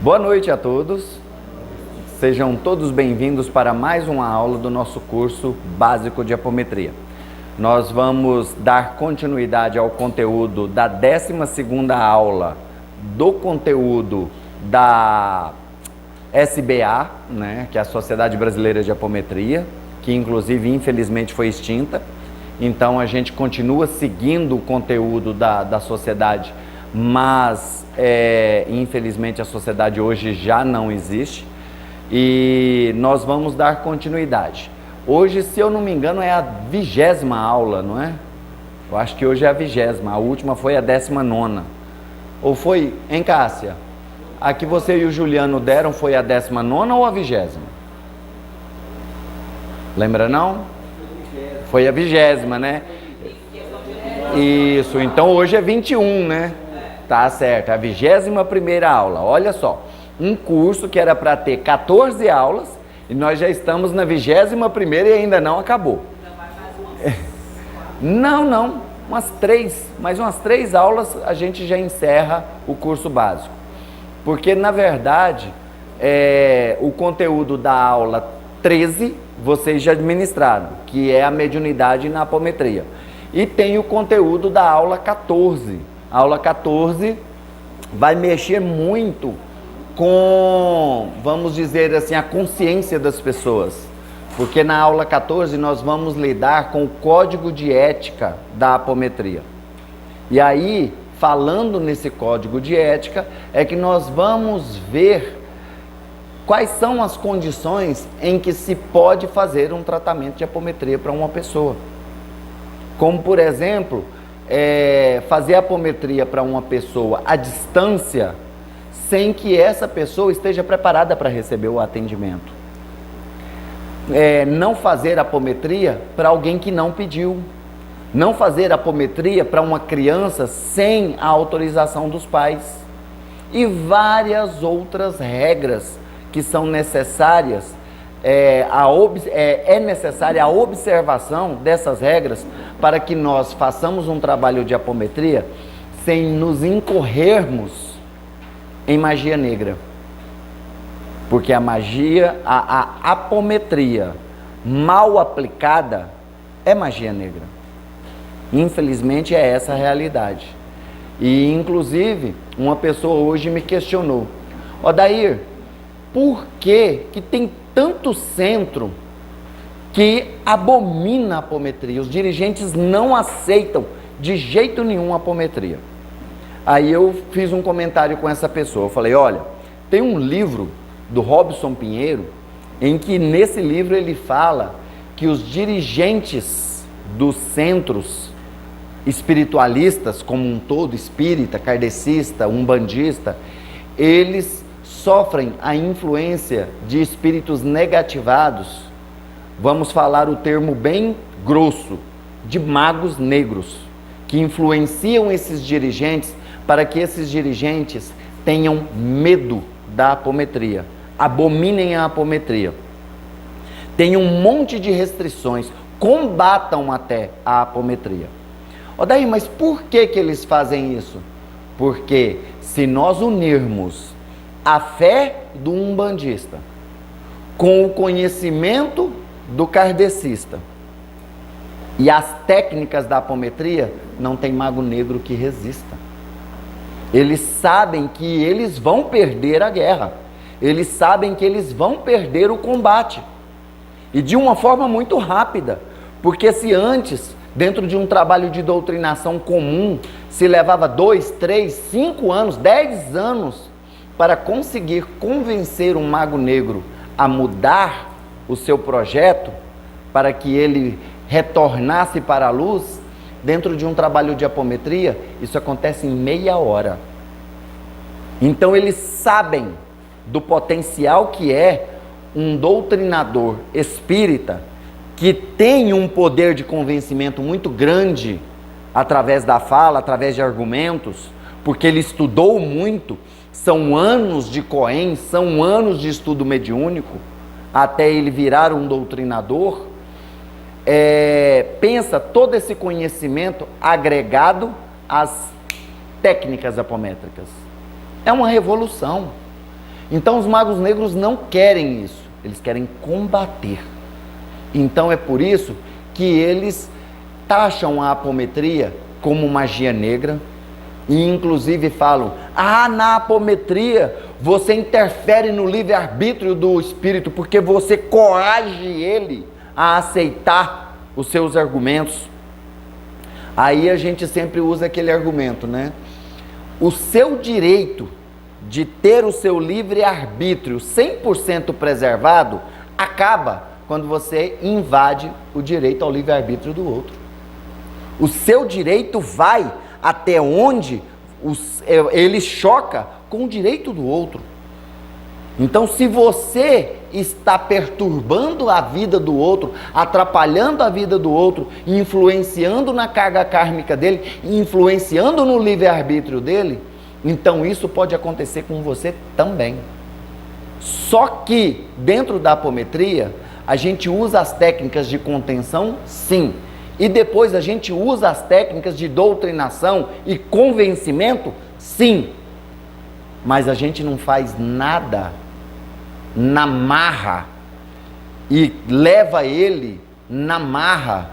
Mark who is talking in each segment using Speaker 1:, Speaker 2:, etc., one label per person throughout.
Speaker 1: Boa noite a todos, sejam todos bem-vindos para mais uma aula do nosso curso básico de apometria. Nós vamos dar continuidade ao conteúdo da 12ª aula do conteúdo da SBA, que é a Sociedade Brasileira de Apometria, que inclusive infelizmente foi extinta. Então a gente continua seguindo o conteúdo da sociedade, mas infelizmente a sociedade hoje já não existe e nós vamos dar continuidade. Hoje, se eu não me engano, é a 20ª aula, não é? Eu acho que hoje é a 20ª, a última foi a 19ª. Ou foi, hein, Cássia? A que você e o Juliano deram foi a 19ª ou a 20ª? Lembra não? Foi a 20ª, né? Isso, então hoje é 21, né? Tá certo, a 21ª aula. Olha só, um curso que era para ter 14 aulas e nós já estamos na 21ª e ainda não acabou. Não, mais umas 3 aulas a gente já encerra o curso básico. Porque na verdade, o conteúdo da aula 13 vocês já administraram, que é a mediunidade na apometria. E tem o conteúdo da aula 14. A aula 14 vai mexer muito com, vamos dizer assim, a consciência das pessoas. Porque na aula 14 nós vamos lidar com o código de ética da apometria. E aí, falando nesse código de ética, é que nós vamos ver quais são as condições em que se pode fazer um tratamento de apometria para uma pessoa. Como, por exemplo, fazer apometria para uma pessoa à distância, sem que essa pessoa esteja preparada para receber o atendimento. Não fazer apometria para alguém que não pediu. Não fazer apometria para uma criança sem a autorização dos pais. E várias outras regras que são necessárias. É necessária a observação dessas regras para que nós façamos um trabalho de apometria sem nos incorrermos em magia negra. Porque a apometria mal aplicada é magia negra. Infelizmente é essa a realidade. E inclusive uma pessoa hoje me questionou: Odair, por que tem tanto centro que abomina a apometria? Os dirigentes não aceitam de jeito nenhum a apometria. Aí eu fiz um comentário com essa pessoa. Eu falei: olha, tem um livro do Robson Pinheiro, em que nesse livro ele fala que os dirigentes dos centros espiritualistas como um todo, espírita, kardecista, umbandista, eles sofrem a influência de espíritos negativados, vamos falar o termo bem grosso, de magos negros, que influenciam esses dirigentes para que esses dirigentes tenham medo da apometria, abominem a apometria, tenham um monte de restrições, combatam até a apometria. Odair, mas por que eles fazem isso? Porque se nós unirmos a fé do umbandista com o conhecimento do kardecista e as técnicas da apometria, não tem mago negro que resista. Eles sabem que eles vão perder a guerra, eles sabem que eles vão perder o combate, e de uma forma muito rápida, porque se antes, dentro de um trabalho de doutrinação comum, se levava 2, 3, 5 anos, 10 anos para conseguir convencer um mago negro a mudar o seu projeto, para que ele retornasse para a luz, dentro de um trabalho de apometria, isso acontece em meia hora. Então eles sabem do potencial que é um doutrinador espírita, que tem um poder de convencimento muito grande, através da fala, através de argumentos, porque ele estudou muito. São anos de Cohen, são anos de estudo mediúnico, até ele virar um doutrinador. Pensa todo esse conhecimento agregado às técnicas apométricas. É uma revolução. Então os magos negros não querem isso, eles querem combater. Então é por isso que eles taxam a apometria como magia negra e inclusive falam: na apometria você interfere no livre-arbítrio do espírito porque você coage ele a aceitar os seus argumentos. Aí a gente sempre usa aquele argumento, né? O seu direito de ter o seu livre-arbítrio 100% preservado acaba quando você invade o direito ao livre-arbítrio do outro. O seu direito vai até onde ele choca com o direito do outro. Então, se você está perturbando a vida do outro, atrapalhando a vida do outro, influenciando na carga kármica dele, influenciando no livre-arbítrio dele, então isso pode acontecer com você também. Só que, dentro da apometria, a gente usa as técnicas de contenção, sim. E depois a gente usa as técnicas de doutrinação e convencimento, sim. Mas a gente não faz nada na marra e leva ele na marra,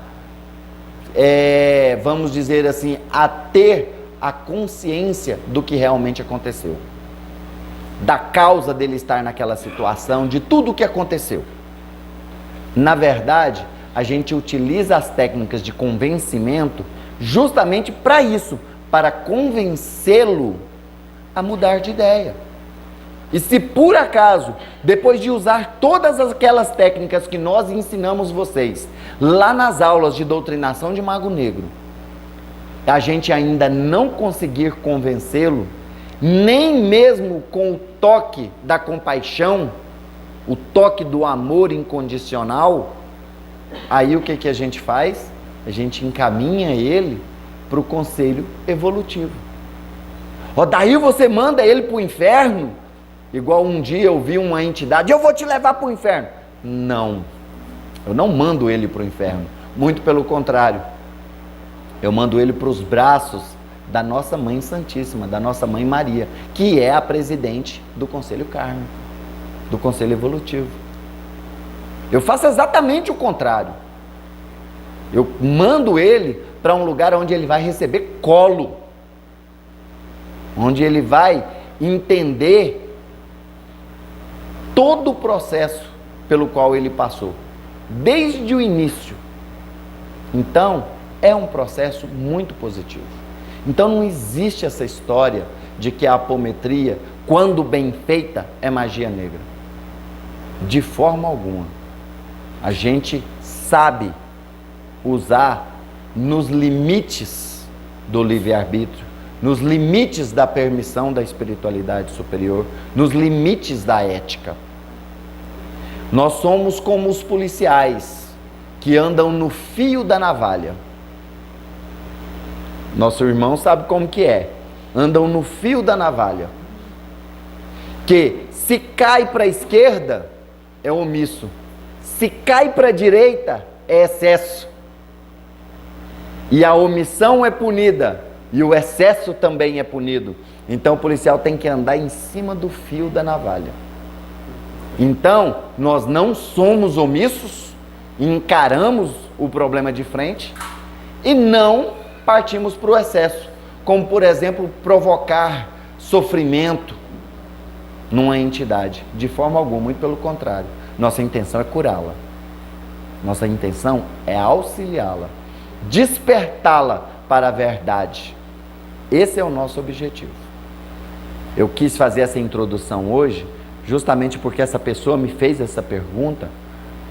Speaker 1: vamos dizer assim, a ter a consciência do que realmente aconteceu, da causa dele estar naquela situação, de tudo o que aconteceu. Na verdade, a gente utiliza as técnicas de convencimento justamente para isso, para convencê-lo a mudar de ideia. E se por acaso, depois de usar todas aquelas técnicas que nós ensinamos vocês, lá nas aulas de doutrinação de Mago Negro, a gente ainda não conseguir convencê-lo, nem mesmo com o toque da compaixão, o toque do amor incondicional, aí o que a gente faz? A gente encaminha ele para o conselho evolutivo. Daí você manda ele para o inferno? Igual um dia eu vi uma entidade: eu vou te levar para o inferno. Não, eu não mando ele para o inferno, muito pelo contrário, eu mando ele para os braços da nossa Mãe Santíssima, da nossa Mãe Maria, que é a presidente do Conselho Kármico, do Conselho Evolutivo. Eu faço exatamente o contrário. Eu mando ele para um lugar onde ele vai receber colo, onde ele vai entender todo o processo pelo qual ele passou, desde o início. Então, é um processo muito positivo. Então, não existe essa história de que a apometria, quando bem feita, é magia negra. De forma alguma. A gente sabe usar nos limites do livre-arbítrio, nos limites da permissão da espiritualidade superior, nos limites da ética. Nós somos como os policiais que andam no fio da navalha. Nosso irmão sabe como que é. Andam no fio da navalha. Que se cai para a esquerda, é omisso. Se cai para a direita, é excesso. E a omissão é punida. E o excesso também é punido. Então o policial tem que andar em cima do fio da navalha. Então, nós não somos omissos, encaramos o problema de frente e não partimos para o excesso, como por exemplo, provocar sofrimento numa entidade, de forma alguma, muito pelo contrário. Nossa intenção é curá-la, nossa intenção é auxiliá-la, despertá-la para a verdade. Esse é o nosso objetivo. Eu quis fazer essa introdução hoje, justamente porque essa pessoa me fez essa pergunta,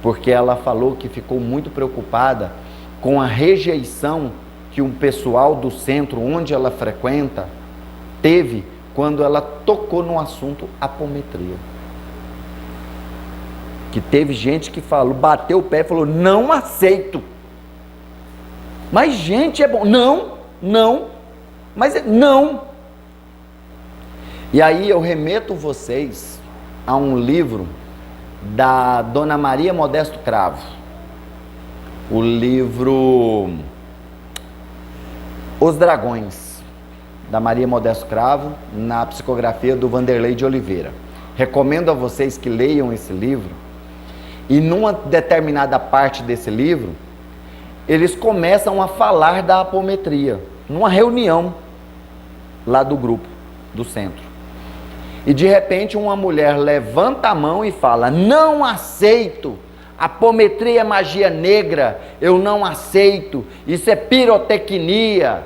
Speaker 1: porque ela falou que ficou muito preocupada com a rejeição que um pessoal do centro onde ela frequenta teve quando ela tocou no assunto apometria. Que teve gente que falou, bateu o pé e falou: não aceito. Mas gente, é bom. Não, mas não. E aí eu remeto vocês a um livro da Dona Maria Modesto Cravo, o livro Os Dragões, da Maria Modesto Cravo, na psicografia do Vanderlei de Oliveira. recomendo a vocês que leiam esse livro, e numa determinada parte desse livro, eles começam a falar da apometria, numa reunião lá do grupo, do centro. E de repente uma mulher levanta a mão e fala: não aceito, apometria é magia negra, eu não aceito, isso é pirotecnia,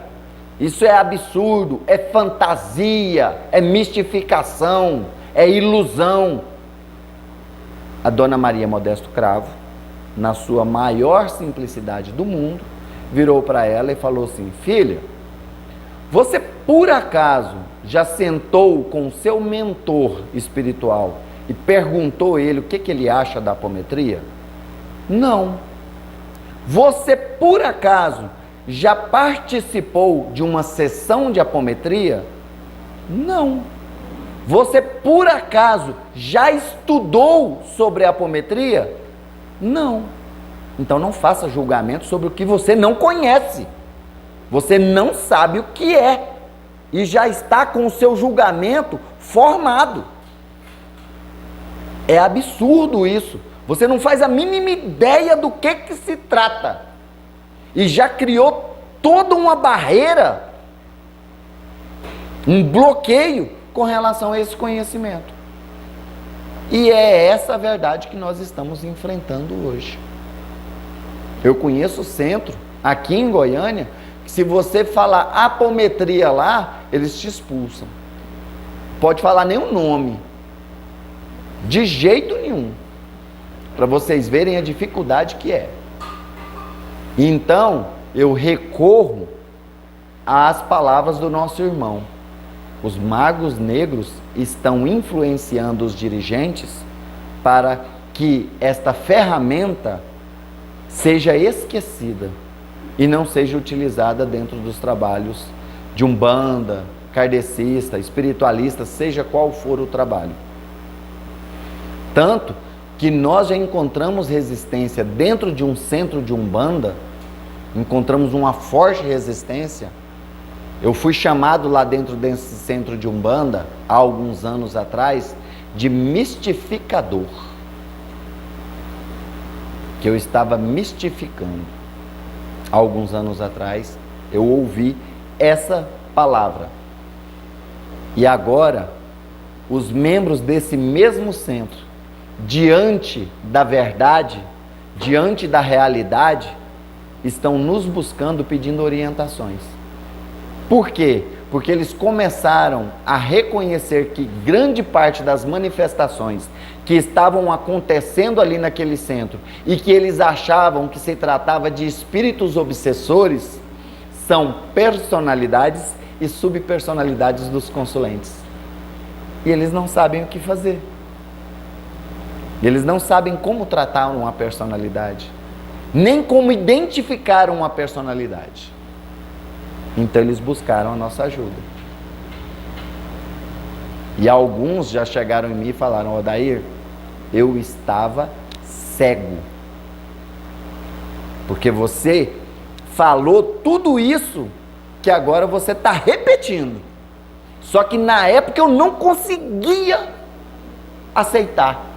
Speaker 1: isso é absurdo, é fantasia, é mistificação, é ilusão. A Dona Maria Modesto Cravo, na sua maior simplicidade do mundo, virou para ela e falou assim: filha, você por acaso já sentou com o seu mentor espiritual e perguntou ele o que ele acha da apometria? Não. Você por acaso já participou de uma sessão de apometria? Não. Você por acaso já estudou sobre a apometria? Não. Então não faça julgamento sobre o que você não conhece. Você não sabe o que é e já está com o seu julgamento formado. É absurdo isso. Você não faz a mínima ideia do que se trata e já criou toda uma barreira, um bloqueio com relação a esse conhecimento. E é essa a verdade que nós estamos enfrentando hoje. Eu conheço o centro, aqui em Goiânia, que se você falar apometria lá, eles te expulsam. Pode falar nenhum nome. De jeito nenhum. Para vocês verem a dificuldade que é. Então, eu recorro às palavras do nosso irmão. Os magos negros estão influenciando os dirigentes para que esta ferramenta seja esquecida e não seja utilizada dentro dos trabalhos de umbanda, kardecista, espiritualista, seja qual for o trabalho. Tanto que nós já encontramos resistência dentro de um centro de umbanda, encontramos uma forte resistência. Eu fui chamado lá dentro desse centro de umbanda, há alguns anos atrás, de mistificador. Que eu estava mistificando. Há alguns anos atrás, eu ouvi essa palavra. E agora, os membros desse mesmo centro, diante da verdade, diante da realidade, estão nos buscando pedindo orientações. Por quê? Porque eles começaram a reconhecer que grande parte das manifestações que estavam acontecendo ali naquele centro e que eles achavam que se tratava de espíritos obsessores são personalidades e subpersonalidades dos consulentes. E eles não sabem o que fazer. Eles não sabem como tratar uma personalidade, nem como identificar uma personalidade. Então eles buscaram a nossa ajuda. E alguns já chegaram em mim e falaram: Odair, eu estava cego. Porque você falou tudo isso que agora você está repetindo. Só que na época eu não conseguia aceitar.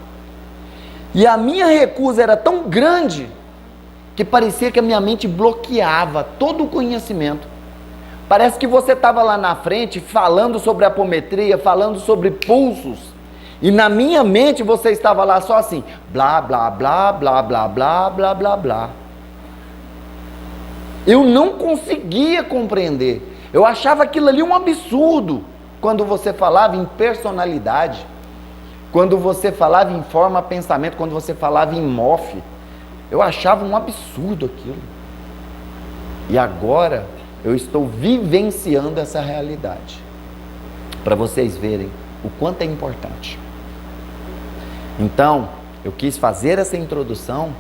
Speaker 1: E a minha recusa era tão grande que parecia que a minha mente bloqueava todo o conhecimento. Parece que você estava lá na frente falando sobre apometria, falando sobre pulsos. E na minha mente você estava lá só assim, blá, blá, blá, blá, blá, blá, blá, blá, blá. Eu não conseguia compreender. Eu achava aquilo ali um absurdo. Quando você falava em personalidade, quando você falava em forma pensamento, quando você falava em MOF, eu achava um absurdo aquilo. E agora eu estou vivenciando essa realidade, para vocês verem o quanto é importante. Então, eu quis fazer essa introdução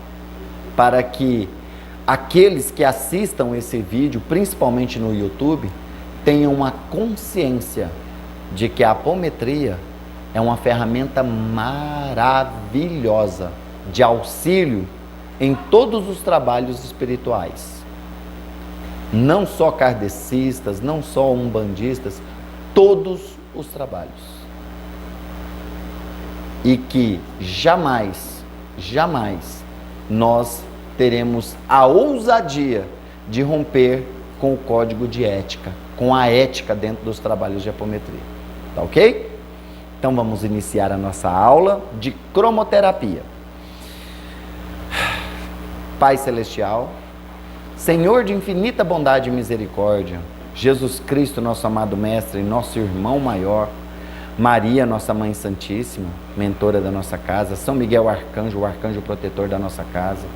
Speaker 1: para que aqueles que assistam esse vídeo, principalmente no YouTube, tenham uma consciência de que a apometria é uma ferramenta maravilhosa de auxílio em todos os trabalhos espirituais. Não só kardecistas, não só umbandistas, todos os trabalhos. e que jamais, jamais nós teremos a ousadia de romper com o código de ética, com a ética dentro dos trabalhos de apometria. Tá ok? Então vamos iniciar a nossa aula de cromoterapia. Pai Celestial, Senhor de infinita bondade e misericórdia, Jesus Cristo, nosso amado Mestre, nosso irmão maior, Maria, nossa Mãe Santíssima, mentora da nossa casa, São Miguel Arcanjo, o arcanjo protetor da nossa casa,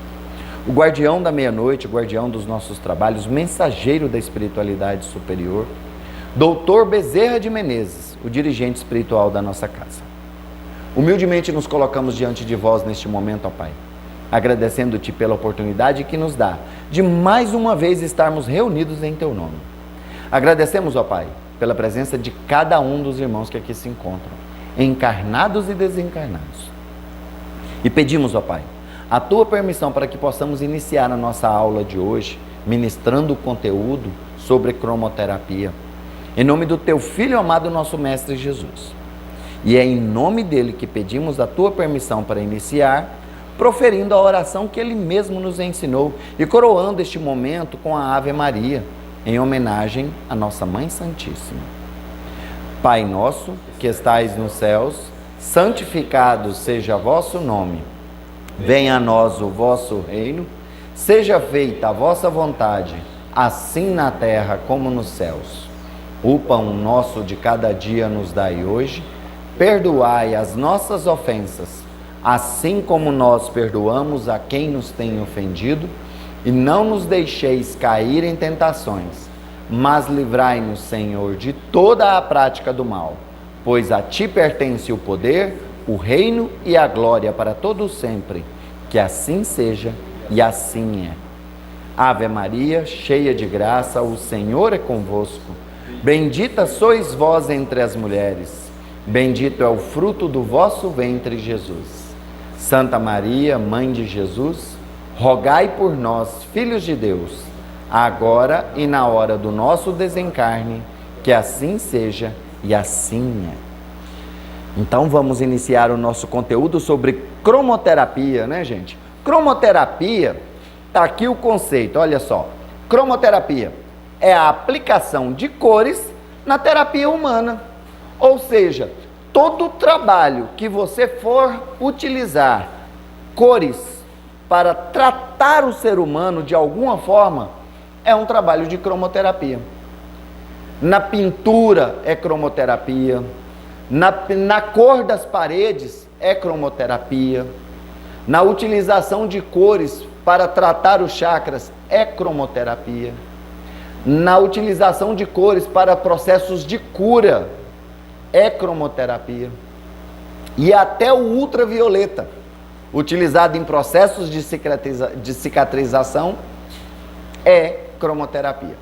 Speaker 1: o guardião da meia-noite, o guardião dos nossos trabalhos, mensageiro da espiritualidade superior, Doutor Bezerra de Menezes, o dirigente espiritual da nossa casa. Humildemente nos colocamos diante de vós neste momento, ó Pai, agradecendo-te pela oportunidade que nos dá de mais uma vez estarmos reunidos em teu nome. Agradecemos, ó Pai, pela presença de cada um dos irmãos que aqui se encontram, encarnados e desencarnados. E pedimos, ó Pai, a tua permissão para que possamos iniciar a nossa aula de hoje, ministrando o conteúdo sobre cromoterapia, em nome do teu Filho amado, nosso Mestre Jesus. E é em nome dele que pedimos a tua permissão para iniciar, proferindo a oração que ele mesmo nos ensinou e coroando este momento com a Ave Maria, em homenagem à nossa Mãe Santíssima. Pai nosso, que estais nos céus, santificado seja vosso nome. Venha a nós o vosso reino, seja feita a vossa vontade, assim na terra como nos céus. O pão nosso de cada dia nos dai hoje, perdoai as nossas ofensas, assim como nós perdoamos a quem nos tem ofendido, e não nos deixeis cair em tentações, mas livrai-nos, Senhor, de toda a prática do mal, pois a ti pertence o poder, o reino e a glória para todos sempre. Que assim seja e assim é. Ave Maria, cheia de graça, o Senhor é convosco. Bendita sois vós entre as mulheres, bendito é o fruto do vosso ventre, Jesus. Santa Maria, Mãe de Jesus, rogai por nós, filhos de Deus, agora e na hora do nosso desencarne, que assim seja e assim é. Então vamos iniciar o nosso conteúdo sobre cromoterapia, né, gente? Cromoterapia, tá aqui o conceito, olha só. Cromoterapia é a aplicação de cores na terapia humana. Ou seja, todo trabalho que você for utilizar cores para tratar o ser humano de alguma forma, é um trabalho de cromoterapia. Na pintura é cromoterapia, na cor das paredes é cromoterapia, na utilização de cores para tratar os chakras é cromoterapia, na utilização de cores para processos de cura é cromoterapia, e até o ultravioleta, utilizado em processos de cicatrização, é cromoterapia.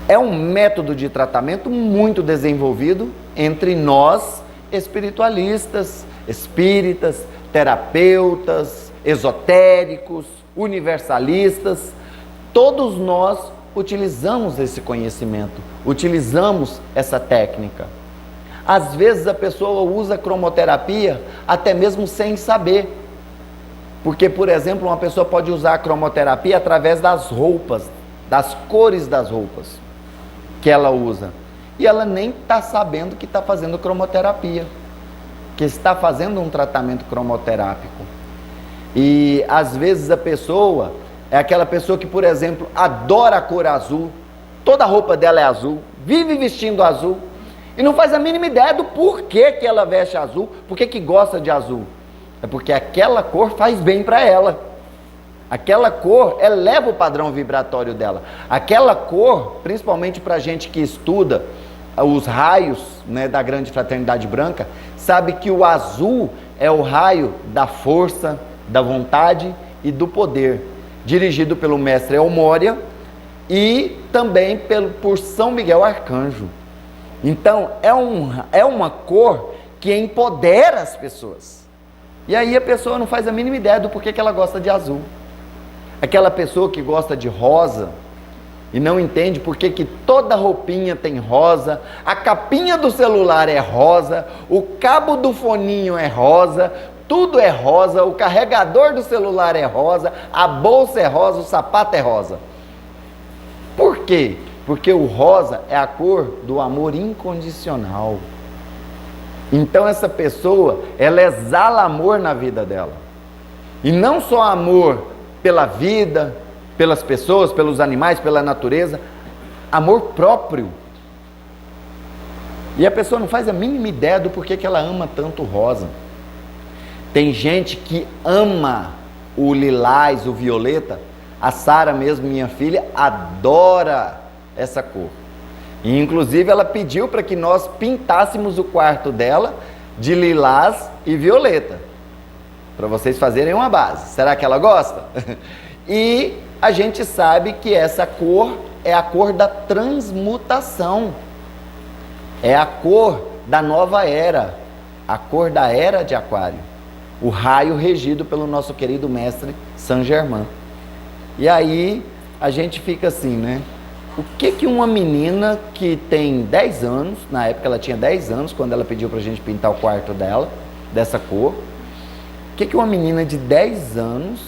Speaker 1: É um método de tratamento muito desenvolvido entre nós, espiritualistas, espíritas, terapeutas, esotéricos, universalistas. Todos nós utilizamos esse conhecimento, utilizamos essa técnica. Às vezes a pessoa usa cromoterapia até mesmo sem saber. Porque, por exemplo, uma pessoa pode usar a cromoterapia através das roupas, das cores das roupas que ela usa. E ela nem está sabendo que está fazendo cromoterapia, que está fazendo um tratamento cromoterápico. E às vezes a pessoa é aquela pessoa que, por exemplo, adora a cor azul, toda a roupa dela é azul, vive vestindo azul, e não faz a mínima ideia do porquê que ela veste azul, porquê que gosta de azul. É porque aquela cor faz bem para ela. Aquela cor eleva o padrão vibratório dela. Aquela cor, principalmente para a gente que estuda os raios, né, da grande fraternidade branca, sabe que o azul é o raio da força, da vontade e do poder, dirigido pelo mestre Elmória e também por São Miguel Arcanjo. Então, é uma cor que empodera as pessoas. E aí a pessoa não faz a mínima ideia do porquê que ela gosta de azul. Aquela pessoa que gosta de rosa, e não entende por que toda roupinha tem rosa, a capinha do celular é rosa, o cabo do foninho é rosa, tudo é rosa, o carregador do celular é rosa, a bolsa é rosa, o sapato é rosa. Por quê? Porque o rosa é a cor do amor incondicional. Então essa pessoa, ela exala amor na vida dela. E não só amor pela vida, pelas pessoas, pelos animais, pela natureza, amor próprio. E a pessoa não faz a mínima ideia do porquê que ela ama tanto o rosa. Tem gente que ama o lilás, o violeta. A Sara mesmo, minha filha, adora essa cor. E, inclusive, ela pediu para que nós pintássemos o quarto dela de lilás e violeta, para vocês fazerem uma base. Será que ela gosta? E a gente sabe que essa cor é a cor da transmutação. É a cor da nova era, a cor da era de Aquário. O raio regido pelo nosso querido mestre Saint Germain. E aí a gente fica assim, né? O que uma menina que tem 10 anos, na época ela tinha 10 anos, quando ela pediu pra gente pintar o quarto dela, dessa cor, o que uma menina de 10 anos,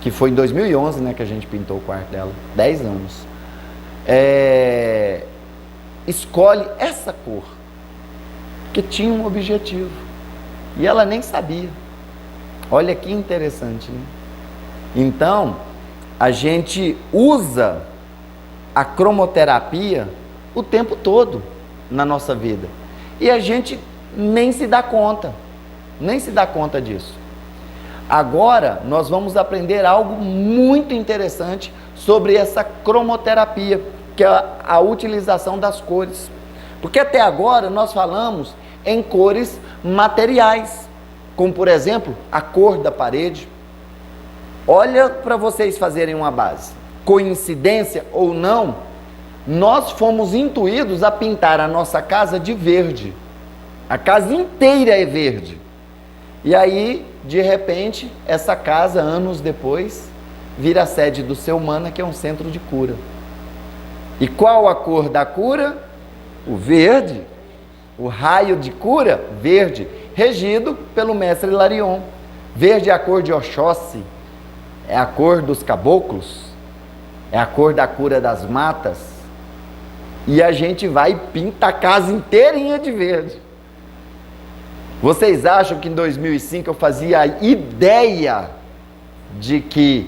Speaker 1: que foi em 2011, né, que a gente pintou o quarto dela, 10 anos, escolhe essa cor, que tinha um objetivo, e ela nem sabia. Olha que interessante, né? Então, a gente usa a cromoterapia o tempo todo na nossa vida. E a gente nem se dá conta disso. Agora, nós vamos aprender algo muito interessante sobre essa cromoterapia, que é a utilização das cores. Porque até agora nós falamos em cores materiais, como por exemplo, a cor da parede. Olha para vocês fazerem uma base. Coincidência ou não, nós fomos intuídos a pintar a nossa casa de verde. A casa inteira é verde. E aí, de repente, essa casa, anos depois, vira a sede do Seu Humana, que é um centro de cura. E qual a cor da cura? O verde. O raio de cura, verde, regido pelo mestre Hilarion. Verde é a cor de Oxóssi, é a cor dos caboclos, é a cor da cura das matas. E a gente vai e pinta a casa inteirinha de verde. Vocês acham que em 2005 eu fazia a ideia de que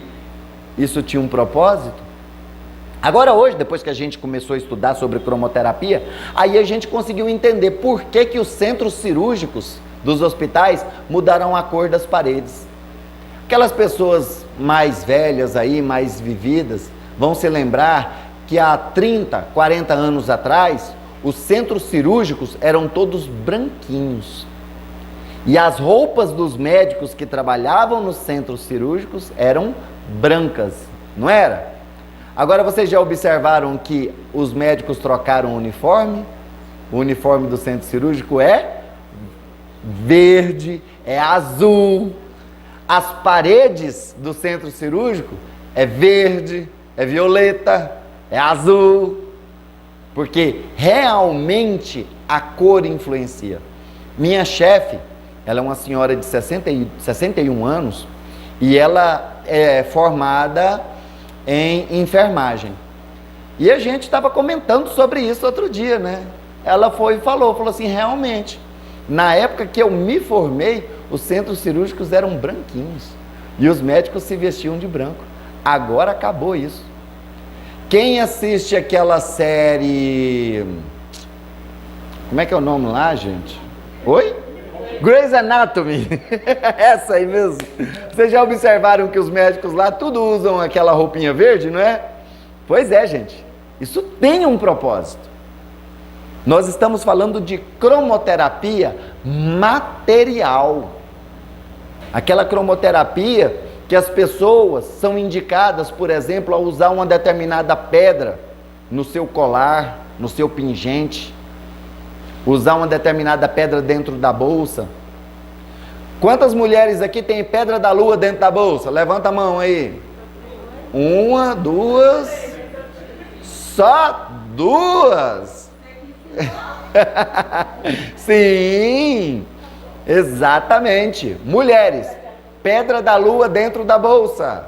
Speaker 1: isso tinha um propósito? Agora hoje, depois que a gente começou a estudar sobre cromoterapia, aí a gente conseguiu entender por que os centros cirúrgicos dos hospitais mudaram a cor das paredes. Aquelas pessoas mais velhas aí, mais vividas, vão se lembrar que há 30, 40 anos atrás, os centros cirúrgicos eram todos branquinhos. E as roupas dos médicos que trabalhavam nos centros cirúrgicos eram brancas, não era? Agora vocês já observaram que os médicos trocaram o uniforme? O uniforme do centro cirúrgico é verde, é azul. As paredes do centro cirúrgico é verde, é violeta, é azul. Porque realmente a cor influencia. Minha chefe, ela é uma senhora de 61 anos e ela é formada em enfermagem. E a gente estava comentando sobre isso outro dia, né? Ela foi e falou assim, realmente, na época que eu me formei, os centros cirúrgicos eram branquinhos e os médicos se vestiam de branco. Agora acabou isso. Quem assiste aquela série... Como é que é o nome lá, gente? Oi? Grey's Anatomy. Essa aí mesmo. Vocês já observaram que os médicos lá tudo usam aquela roupinha verde, não é? Pois é, gente. Isso tem um propósito. Nós estamos falando de cromoterapia material. Aquela cromoterapia que as pessoas são indicadas, por exemplo, a usar uma determinada pedra no seu colar, no seu pingente, usar uma determinada pedra dentro da bolsa. Quantas mulheres aqui têm pedra da lua dentro da bolsa? Levanta a mão aí. 1, 2, Só 2. Sim, exatamente. Mulheres, pedra da lua dentro da bolsa.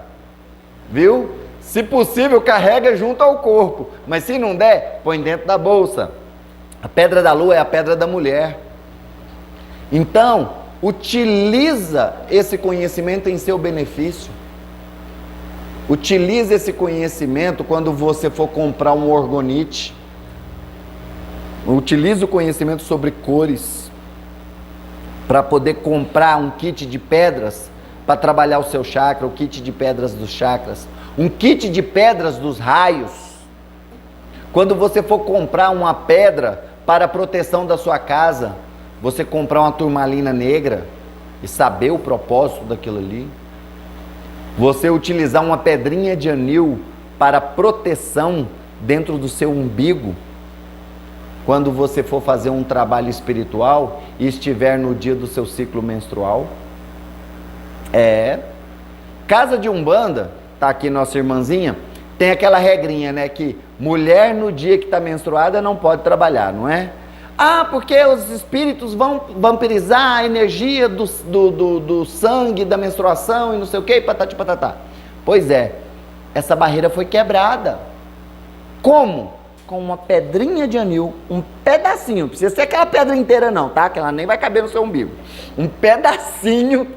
Speaker 1: Viu? Se possível, carrega junto ao corpo. Mas se não der, põe dentro da bolsa. A pedra da lua é a pedra da mulher. Então, utiliza esse conhecimento em seu benefício. Utilize esse conhecimento quando você for comprar um orgonite. Utilize o conhecimento sobre cores para poder comprar um kit de pedras para trabalhar o seu chakra, o kit de pedras dos chakras, um kit de pedras dos raios. Quando você for comprar uma pedra para a proteção da sua casa, você comprar uma turmalina negra e saber o propósito daquilo ali. Você utilizar uma pedrinha de anil para proteção dentro do seu umbigo. Quando você for fazer um trabalho espiritual e estiver no dia do seu ciclo menstrual. Casa de Umbanda, tá aqui nossa irmãzinha, tem aquela regrinha, né, que mulher no dia que está menstruada não pode trabalhar, não é? Ah, porque os espíritos vão vampirizar a energia do sangue, da menstruação e não sei o que, patati patatá. Pois é, essa barreira foi quebrada. Como? Com uma pedrinha de anil, um pedacinho, não precisa ser aquela pedra inteira não, tá? Que ela nem vai caber no seu umbigo. Um pedacinho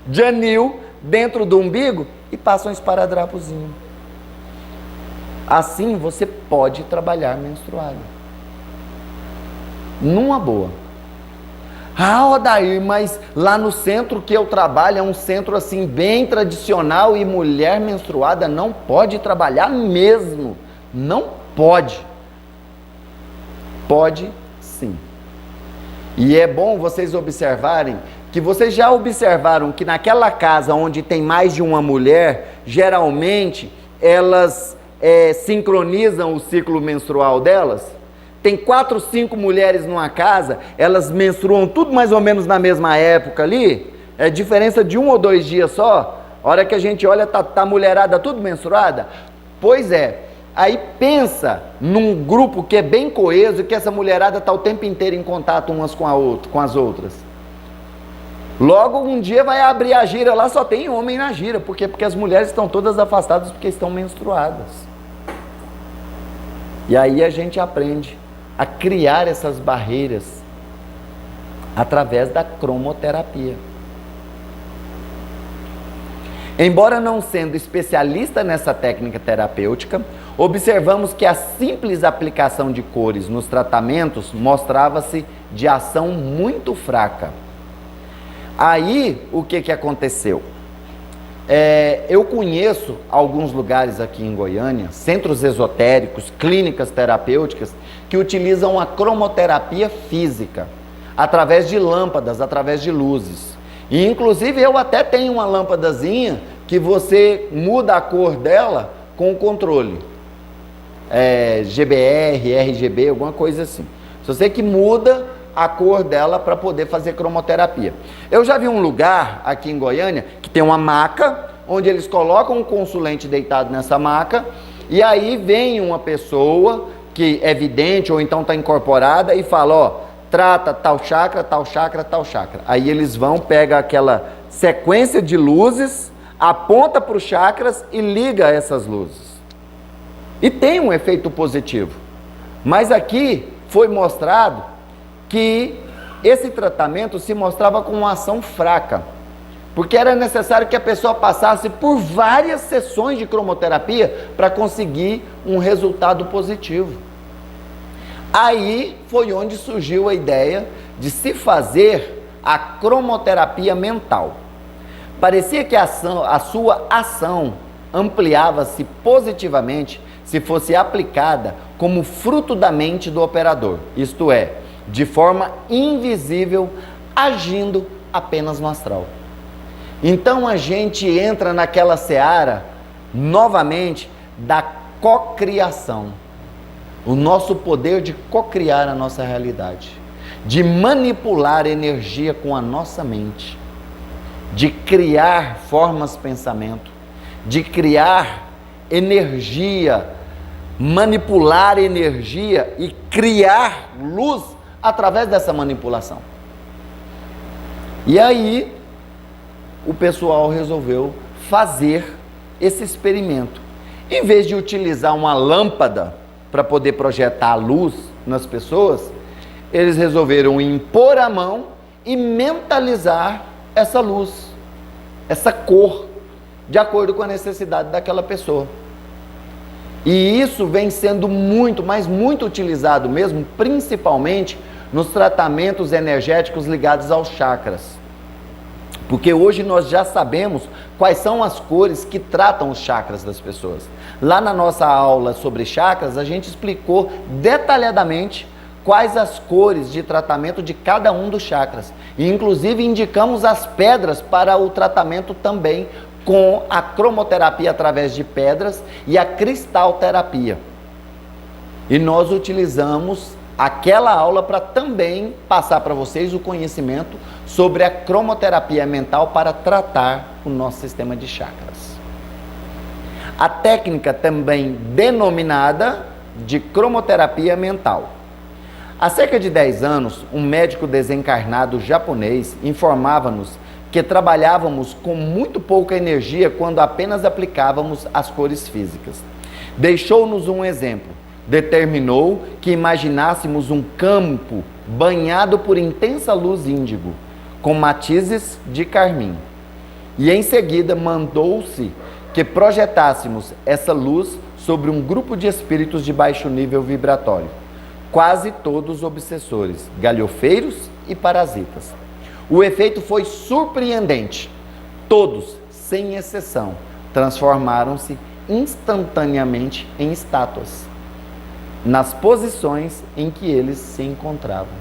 Speaker 1: de anil dentro do umbigo e passa um esparadrapozinho. Assim você pode trabalhar menstruada. Numa boa. Ah, Odair, mas lá no centro que eu trabalho é um centro assim bem tradicional e mulher menstruada não pode trabalhar mesmo. Não pode. Pode sim. E é bom vocês observarem que vocês já observaram que naquela casa onde tem mais de uma mulher, geralmente elas sincronizam o ciclo menstrual delas. Tem 4, 5 mulheres numa casa, elas menstruam tudo mais ou menos na mesma época ali, é diferença de 1 ou 2 dias só. A hora que a gente olha, tá a mulherada tudo menstruada. Pois é, aí pensa num grupo que é bem coeso, que essa mulherada está o tempo inteiro em contato umas com as outras. Logo um dia vai abrir a gira lá, só tem homem na gira. Por quê? Porque as mulheres estão todas afastadas porque estão menstruadas. E aí a gente aprende a criar essas barreiras através da cromoterapia. Embora não sendo especialista nessa técnica terapêutica, observamos que a simples aplicação de cores nos tratamentos mostrava-se de ação muito fraca. Aí, o que aconteceu? Eu conheço alguns lugares aqui em Goiânia, centros esotéricos, clínicas terapêuticas, que utilizam a cromoterapia física, através de lâmpadas, através de luzes. E inclusive eu até tenho uma lâmpadazinha que você muda a cor dela com o controle. GBR, RGB, alguma coisa assim. Se você que muda a cor dela para poder fazer cromoterapia. Eu já vi um lugar aqui em Goiânia que tem uma maca, onde eles colocam um consulente deitado nessa maca, e aí vem uma pessoa que é vidente ou então está incorporada e fala, ó, trata tal chakra, tal chakra, tal chakra. Aí eles vão, pega aquela sequência de luzes, aponta para os chakras e liga essas luzes. E tem um efeito positivo. Mas aqui foi mostrado que esse tratamento se mostrava com uma ação fraca, porque era necessário que a pessoa passasse por várias sessões de cromoterapia para conseguir um resultado positivo. Aí foi onde surgiu a ideia de se fazer a cromoterapia mental. Parecia que a sua ação ampliava-se positivamente se fosse aplicada como fruto da mente do operador, isto é, de forma invisível, agindo apenas no astral. Então a gente entra naquela seara, novamente, da cocriação. O nosso poder de cocriar a nossa realidade, de manipular energia com a nossa mente, de criar formas de pensamento, de criar energia manipular energia e criar luz através dessa manipulação. E aí, o pessoal resolveu fazer esse experimento. Em vez de utilizar uma lâmpada para poder projetar luz nas pessoas, eles resolveram impor a mão e mentalizar essa luz, essa cor, de acordo com a necessidade daquela pessoa. E isso vem sendo muito, mas muito utilizado mesmo, principalmente nos tratamentos energéticos ligados aos chakras. Porque hoje nós já sabemos quais são as cores que tratam os chakras das pessoas. Lá na nossa aula sobre chakras, a gente explicou detalhadamente quais as cores de tratamento de cada um dos chakras. E inclusive indicamos as pedras para o tratamento também, com a cromoterapia através de pedras e a cristalterapia. E nós utilizamos aquela aula para também passar para vocês o conhecimento sobre a cromoterapia mental para tratar o nosso sistema de chakras. A técnica também denominada de cromoterapia mental. Há cerca de 10 anos, um médico desencarnado japonês informava-nos que trabalhávamos com muito pouca energia quando apenas aplicávamos as cores físicas. Deixou-nos um exemplo. Determinou que imaginássemos um campo banhado por intensa luz índigo, com matizes de carmim. E em seguida mandou-se que projetássemos essa luz sobre um grupo de espíritos de baixo nível vibratório, quase todos obsessores, galhofeiros e parasitas. O efeito foi surpreendente. Todos, sem exceção, transformaram-se instantaneamente em estátuas, nas posições em que eles se encontravam.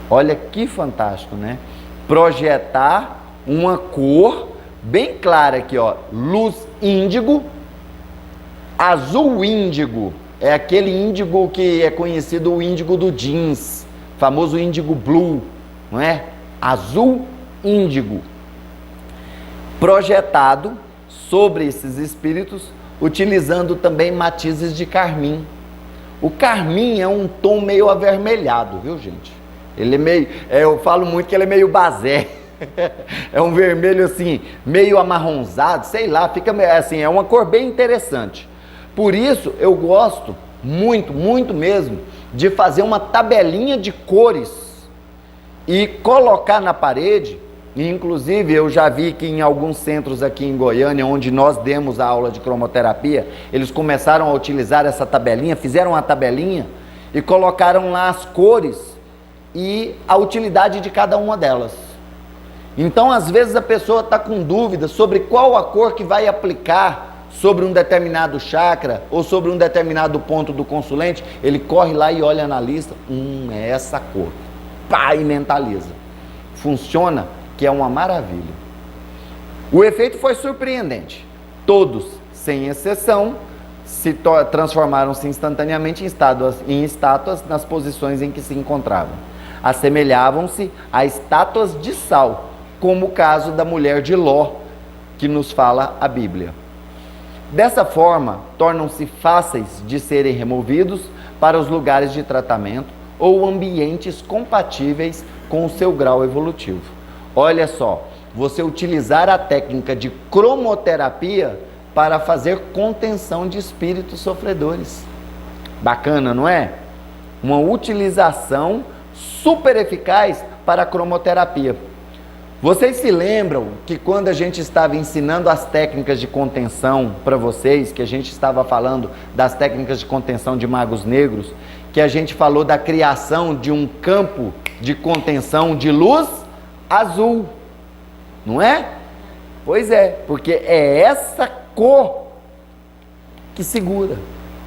Speaker 1: Olha que fantástico, né? Projetar uma cor bem clara aqui, ó, luz índigo, azul índigo, é aquele índigo que é conhecido o índigo do jeans, famoso índigo blue, não é? Azul índigo, projetado sobre esses espíritos, utilizando também matizes de carmim. O carmim é um tom meio avermelhado, viu, gente? Ele é meio, eu falo muito que ele é meio basé. É um vermelho assim, meio amarronzado, sei lá, fica assim, é uma cor bem interessante. Por isso eu gosto muito, muito mesmo, de fazer uma tabelinha de cores e colocar na parede. Inclusive eu já vi que em alguns centros aqui em Goiânia, onde nós demos a aula de cromoterapia, eles começaram a utilizar essa tabelinha, fizeram uma tabelinha e colocaram lá as cores e a utilidade de cada uma delas. Então às vezes a pessoa está com dúvida sobre qual a cor que vai aplicar sobre um determinado chakra ou sobre um determinado ponto do consulente, ele corre lá e olha na lista, é essa cor, pá, e mentaliza. Funciona, que é uma maravilha. O efeito foi surpreendente. Todos, sem exceção, transformaram-se instantaneamente em estátuas nas posições em que se encontravam. Assemelhavam-se a estátuas de sal, como o caso da mulher de Ló, que nos fala a Bíblia. Dessa forma, tornam-se fáceis de serem removidos para os lugares de tratamento ou ambientes compatíveis com o seu grau evolutivo. Olha só, você utilizar a técnica de cromoterapia para fazer contenção de espíritos sofredores. Bacana, não é? Uma utilização super eficaz para a cromoterapia. Vocês se lembram que quando a gente estava ensinando as técnicas de contenção para vocês, que a gente estava falando das técnicas de contenção de magos negros, que a gente falou da criação de um campo de contenção de luz azul, não é? Pois é, porque é essa cor que segura,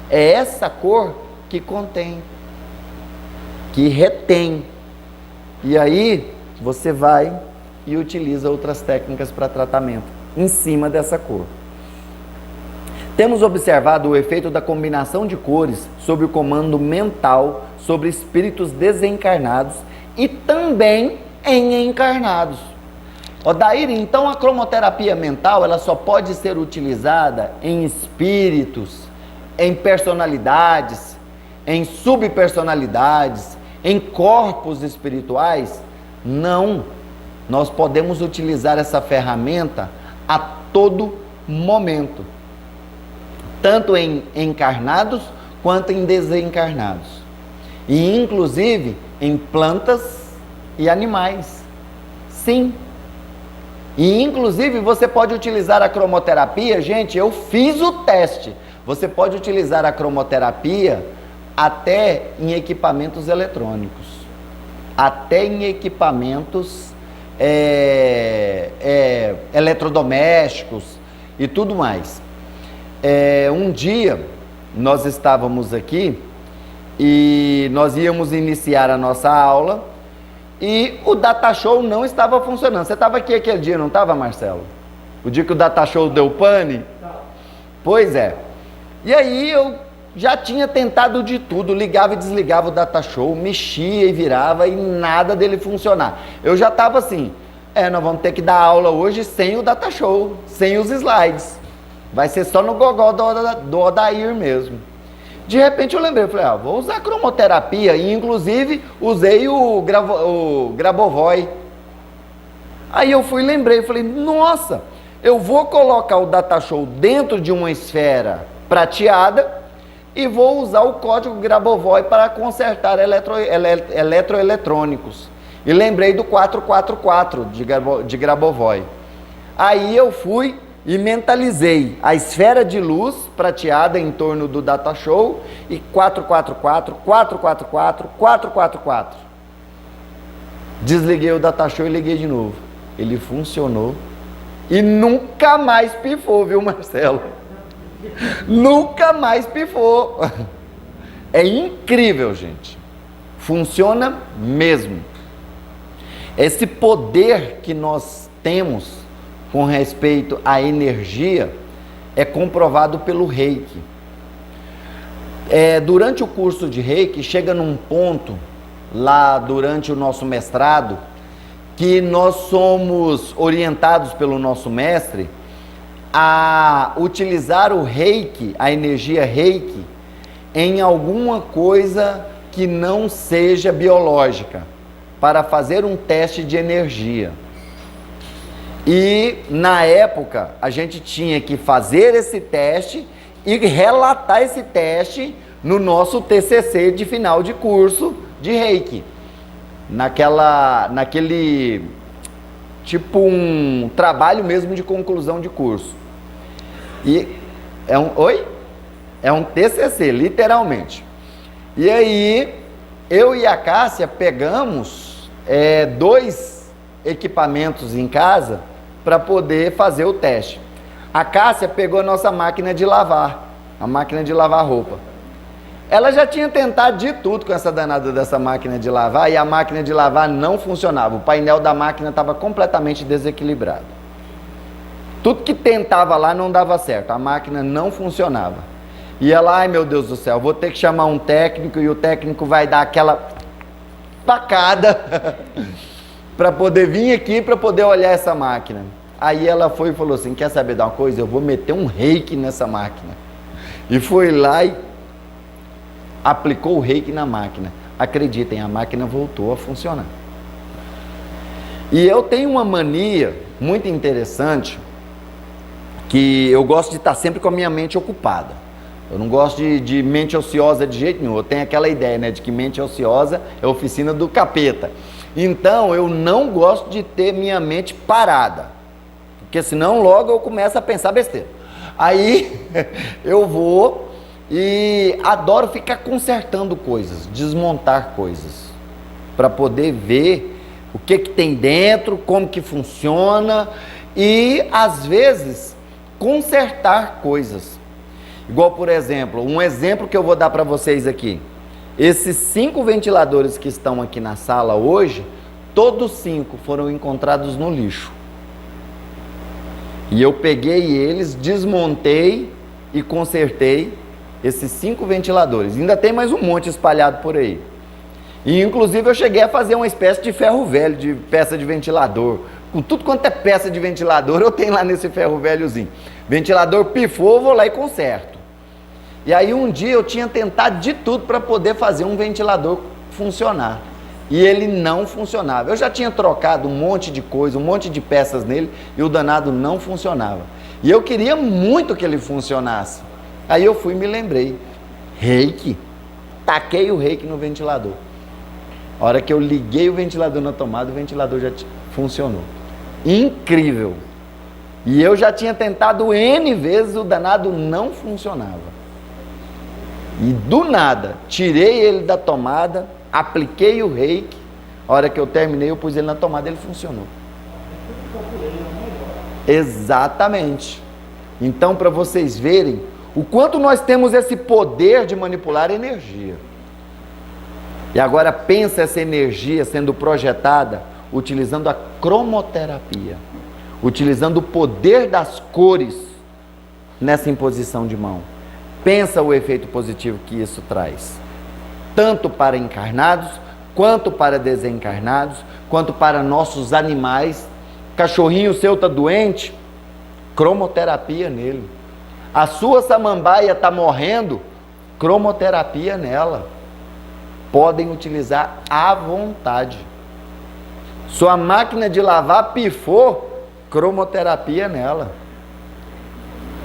Speaker 1: é essa cor que contém, que retém. E aí você vai e utiliza outras técnicas para tratamento em cima dessa cor. Temos observado o efeito da combinação de cores sob o comando mental sobre espíritos desencarnados e também em encarnados. Odair, então a cromoterapia mental ela só pode ser utilizada em espíritos em personalidades, em subpersonalidades, em corpos espirituais. Não. Nós podemos utilizar essa ferramenta a todo momento, tanto em encarnados quanto em desencarnados, e inclusive em plantas e animais. Sim. E inclusive você pode utilizar a cromoterapia, gente, eu fiz o teste. Você pode utilizar a cromoterapia até em equipamentos eletrônicos, até em equipamentos eletrodomésticos e tudo mais. Um dia nós estávamos aqui e nós íamos iniciar a nossa aula e o Data Show não estava funcionando. Você estava aqui aquele dia, não estava, Marcelo? O dia que o Data Show deu pane? Pois é. E aí eu já tinha tentado de tudo, ligava e desligava o Data Show, mexia e virava e nada dele funcionar. Eu já estava assim, nós vamos ter que dar aula hoje sem o Data Show, sem os slides. Vai ser só no gogó do Odair mesmo. De repente eu lembrei, falei, vou usar a cromoterapia, e inclusive usei o Grabovoi. Aí eu lembrei, falei, nossa, eu vou colocar o Data Show dentro de uma esfera prateada e vou usar o código Grabovoi para consertar eletroeletrônicos. E lembrei do 444 de Grabovoi. Aí eu fui e mentalizei a esfera de luz prateada em torno do Data Show e 444, 444, 444. Desliguei o Data Show e liguei de novo. Ele funcionou e nunca mais pifou, viu, Marcelo? Nunca mais pifou. É incrível, gente. Funciona mesmo. Esse poder que nós temos com respeito à energia é comprovado pelo Reiki. Durante o curso de Reiki, chega num ponto, lá durante o nosso mestrado, que nós somos orientados pelo nosso mestre a utilizar o Reiki, a energia Reiki, em alguma coisa que não seja biológica, para fazer um teste de energia. E na época a gente tinha que fazer esse teste e relatar esse teste no nosso TCC de final de curso de Reiki. Naquele tipo um trabalho mesmo de conclusão de curso. E é um TCC, literalmente. E aí eu e a Cássia pegamos 2 equipamentos em casa para poder fazer o teste. A Cássia pegou a nossa máquina de lavar, a máquina de lavar roupa. Ela já tinha tentado de tudo com essa danada dessa máquina de lavar e a máquina de lavar não funcionava. O painel da máquina estava completamente desequilibrado. Tudo que tentava lá não dava certo, a máquina não funcionava. E ela, ai meu Deus do céu, vou ter que chamar um técnico e o técnico vai dar aquela facada para poder vir aqui, para poder olhar essa máquina. Aí ela foi e falou assim, quer saber de uma coisa? Eu vou meter um Reiki nessa máquina. E foi lá e aplicou o Reiki na máquina. Acreditem, a máquina voltou a funcionar. E eu tenho uma mania muito interessante, que eu gosto de estar sempre com a minha mente ocupada. Eu não gosto de mente ociosa de jeito nenhum. Eu tenho aquela ideia, né, de que mente ociosa é oficina do capeta. Então, eu não gosto de ter minha mente parada, porque senão logo eu começo a pensar besteira. Aí, eu vou e adoro ficar consertando coisas, desmontar coisas, para poder ver o que tem dentro, como que funciona e, às vezes, consertar coisas. Igual, por exemplo, um exemplo que eu vou dar para vocês aqui. Esses 5 ventiladores que estão aqui na sala hoje, todos 5 foram encontrados no lixo. E eu peguei eles, desmontei e consertei esses 5 ventiladores. Ainda tem mais um monte espalhado por aí. E inclusive eu cheguei a fazer uma espécie de ferro velho, de peça de ventilador. Com tudo quanto é peça de ventilador, eu tenho lá nesse ferro velhozinho. Ventilador pifou, eu vou lá e conserto. E aí um dia eu tinha tentado de tudo para poder fazer um ventilador funcionar. E ele não funcionava. Eu já tinha trocado um monte de coisa, um monte de peças nele, e o danado não funcionava. E eu queria muito que ele funcionasse. Aí eu fui e me lembrei. Reiki. Taquei o reiki no ventilador. A hora que eu liguei o ventilador na tomada, o ventilador já funcionou. Incrível. E eu já tinha tentado N vezes, o danado não funcionava. E do nada, tirei ele da tomada, apliquei o reiki. A hora que eu terminei, eu pus ele na tomada, ele funcionou. Exatamente. Então, para vocês verem o quanto nós temos esse poder de manipular energia. E agora pensa essa energia sendo projetada utilizando a cromoterapia, utilizando o poder das cores nessa imposição de mão. Pensa o efeito positivo que isso traz, tanto para encarnados, quanto para desencarnados, quanto para nossos animais. Cachorrinho seu está doente, cromoterapia nele. A sua samambaia está morrendo, cromoterapia nela. Podem utilizar à vontade. Sua máquina de lavar pifou, cromoterapia nela.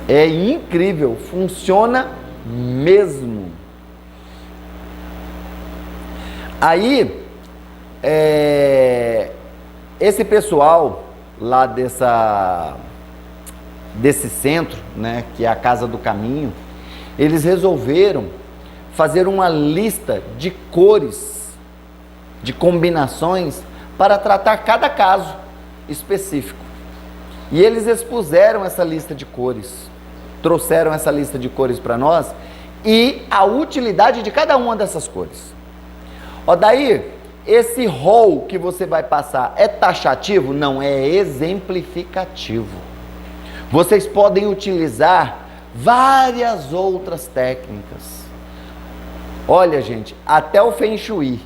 Speaker 1: É incrível, funciona mesmo. Aí, esse pessoal lá desse centro, né, que é a Casa do Caminho, eles resolveram fazer uma lista de cores, de combinações, para tratar cada caso específico. E eles expuseram essa lista de cores, trouxeram essa lista de cores para nós e a utilidade de cada uma dessas cores. Daí, esse rol que você vai passar é taxativo? Não, é exemplificativo. Vocês podem utilizar várias outras técnicas. Olha, gente, até o Feng Shui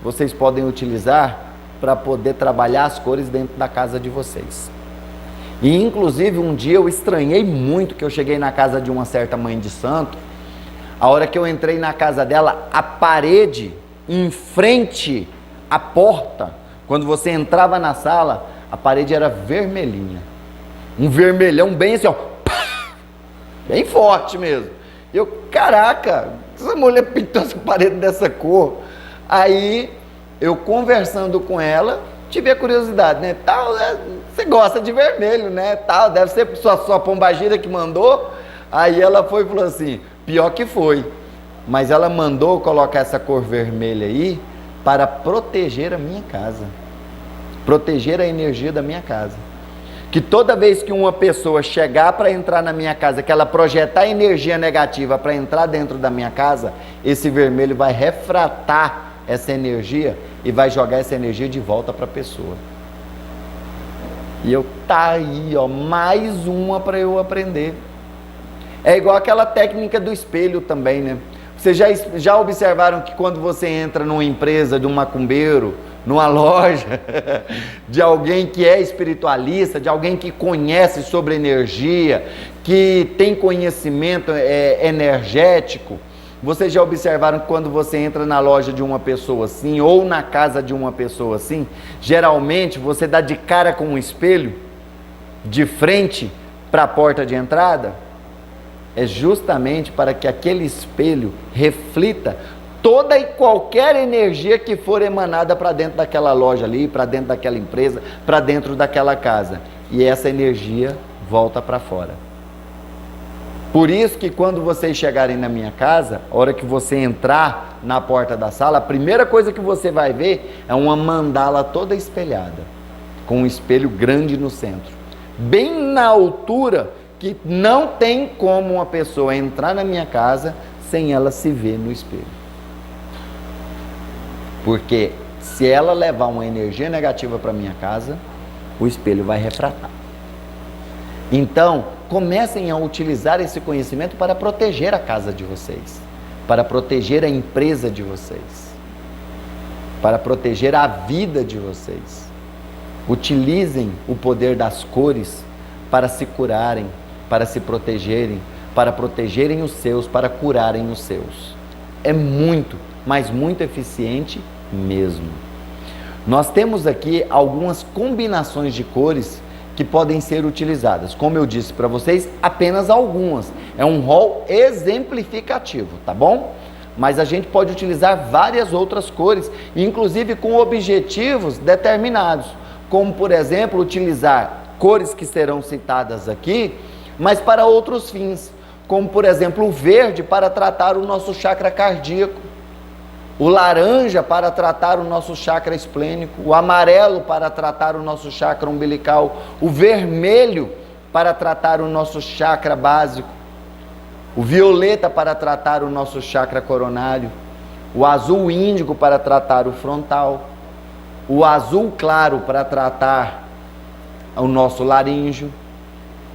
Speaker 1: vocês podem utilizar para poder trabalhar as cores dentro da casa de vocês. E inclusive um dia eu estranhei muito que eu cheguei na casa de uma certa mãe de santo. A hora que eu entrei na casa dela, a parede em frente à porta, quando você entrava na sala, a parede era vermelhinha. Um vermelhão bem assim, ó, bem forte mesmo. Eu, caraca, essa mulher pintou essa parede dessa cor. Aí, eu conversando com ela, tive a curiosidade, né? Tal, você gosta de vermelho, né? Tal, deve ser sua pombagira que mandou. Aí ela foi e falou assim, pior que foi. Mas ela mandou colocar essa cor vermelha aí para proteger a minha casa. Proteger a energia da minha casa. Que toda vez que uma pessoa chegar para entrar na minha casa, que ela projetar energia negativa para entrar dentro da minha casa, esse vermelho vai refratar essa energia e vai jogar essa energia de volta para a pessoa. E eu, tá aí, ó, mais uma para eu aprender. É igual aquela técnica do espelho também, né? Vocês já observaram que quando você entra numa empresa de um macumbeiro, numa loja, de alguém que é espiritualista, de alguém que conhece sobre energia, que tem conhecimento energético, vocês já observaram que quando você entra na loja de uma pessoa assim, ou na casa de uma pessoa assim, geralmente você dá de cara com um espelho, de frente para a porta de entrada? É justamente para que aquele espelho reflita toda e qualquer energia que for emanada para dentro daquela loja ali, para dentro daquela empresa, para dentro daquela casa. E essa energia volta para fora. Por isso que quando vocês chegarem na minha casa, a hora que você entrar na porta da sala, a primeira coisa que você vai ver é uma mandala toda espelhada, com um espelho grande no centro, bem na altura que não tem como uma pessoa entrar na minha casa sem ela se ver no espelho. Porque se ela levar uma energia negativa para minha casa, o espelho vai refratar. Então, comecem a utilizar esse conhecimento para proteger a casa de vocês, para proteger a empresa de vocês, para proteger a vida de vocês. Utilizem o poder das cores para se curarem, para se protegerem, para protegerem os seus, para curarem os seus. É muito, mas muito eficiente mesmo. Nós temos aqui algumas combinações de cores que podem ser utilizadas. Como eu disse para vocês, apenas algumas. É um rol exemplificativo, tá bom? Mas a gente pode utilizar várias outras cores, inclusive com objetivos determinados. Como, por exemplo, utilizar cores que serão citadas aqui, mas para outros fins. Como, por exemplo, o verde para tratar o nosso chakra cardíaco, o laranja para tratar o nosso chakra esplênico, o amarelo para tratar o nosso chakra umbilical, o vermelho para tratar o nosso chakra básico, o violeta para tratar o nosso chakra coronário, o azul índigo para tratar o frontal, o azul claro para tratar o nosso laríngeo,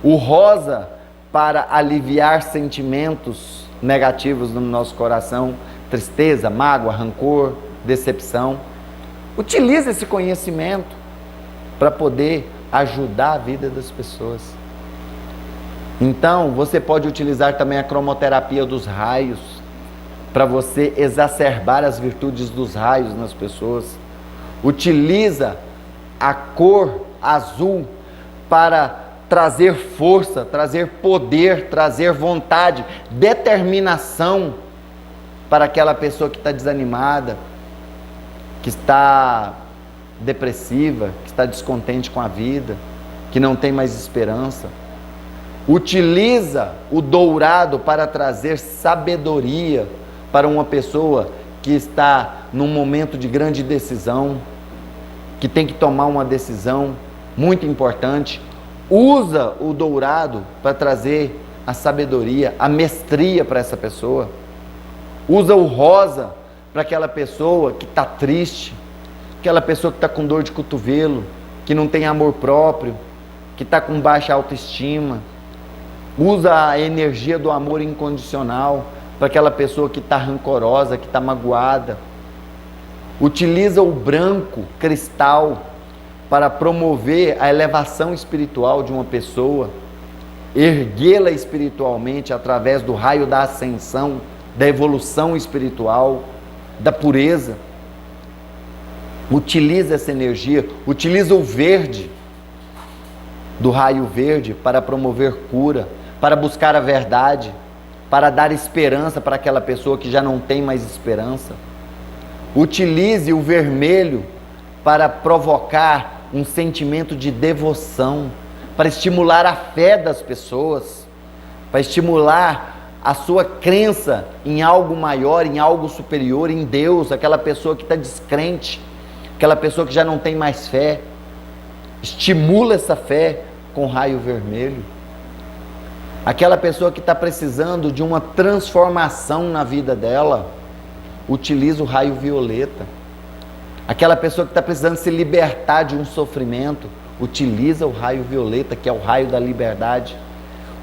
Speaker 1: o rosa para aliviar sentimentos negativos no nosso coração, tristeza, mágoa, rancor, decepção. Utilize esse conhecimento para poder ajudar a vida das pessoas. Então, você pode utilizar também a cromoterapia dos raios, para você exacerbar as virtudes dos raios nas pessoas. Utiliza a cor azul para trazer força, trazer poder, trazer vontade, determinação para aquela pessoa que está desanimada, que está depressiva, que está descontente com a vida, que não tem mais esperança. Utiliza o dourado para trazer sabedoria para uma pessoa que está num momento de grande decisão, que tem que tomar uma decisão muito importante. Usa o dourado para trazer a sabedoria, a mestria para essa pessoa. Usa o rosa para aquela pessoa que está triste, aquela pessoa que está com dor de cotovelo, que não tem amor próprio, que está com baixa autoestima. Usa a energia do amor incondicional para aquela pessoa que está rancorosa, que está magoada. Utiliza o branco cristal para promover a elevação espiritual de uma pessoa, erguê-la espiritualmente através do raio da ascensão, da evolução espiritual, da pureza. Utiliza essa energia, utiliza o verde, do raio verde, para promover cura, para buscar a verdade, para dar esperança para aquela pessoa que já não tem mais esperança. Utilize o vermelho para provocar um sentimento de devoção, para estimular a fé das pessoas, para estimular a sua crença em algo maior, em algo superior, em Deus. Aquela pessoa que está descrente, aquela pessoa que já não tem mais fé, estimula essa fé com raio vermelho. Aquela pessoa que está precisando de uma transformação na vida dela, utiliza o raio violeta. Aquela pessoa que está precisando se libertar de um sofrimento, utiliza o raio violeta, que é o raio da liberdade.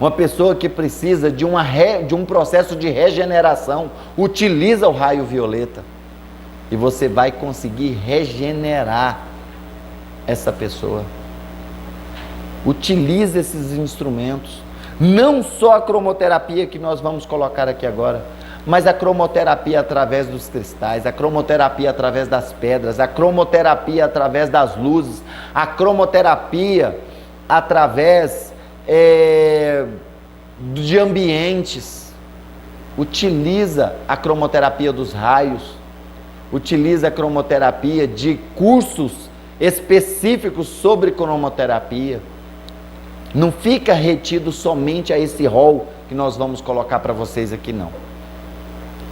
Speaker 1: Uma pessoa que precisa de um processo de regeneração, utiliza o raio violeta. E você vai conseguir regenerar essa pessoa. Utilize esses instrumentos. Não só a cromoterapia que nós vamos colocar aqui agora, mas a cromoterapia através dos cristais, a cromoterapia através das pedras, a cromoterapia através das luzes, a cromoterapia através de ambientes. Utiliza a cromoterapia dos raios, utiliza a cromoterapia de cursos específicos sobre cromoterapia. Não fica retido somente a esse rol que nós vamos colocar para vocês aqui, não.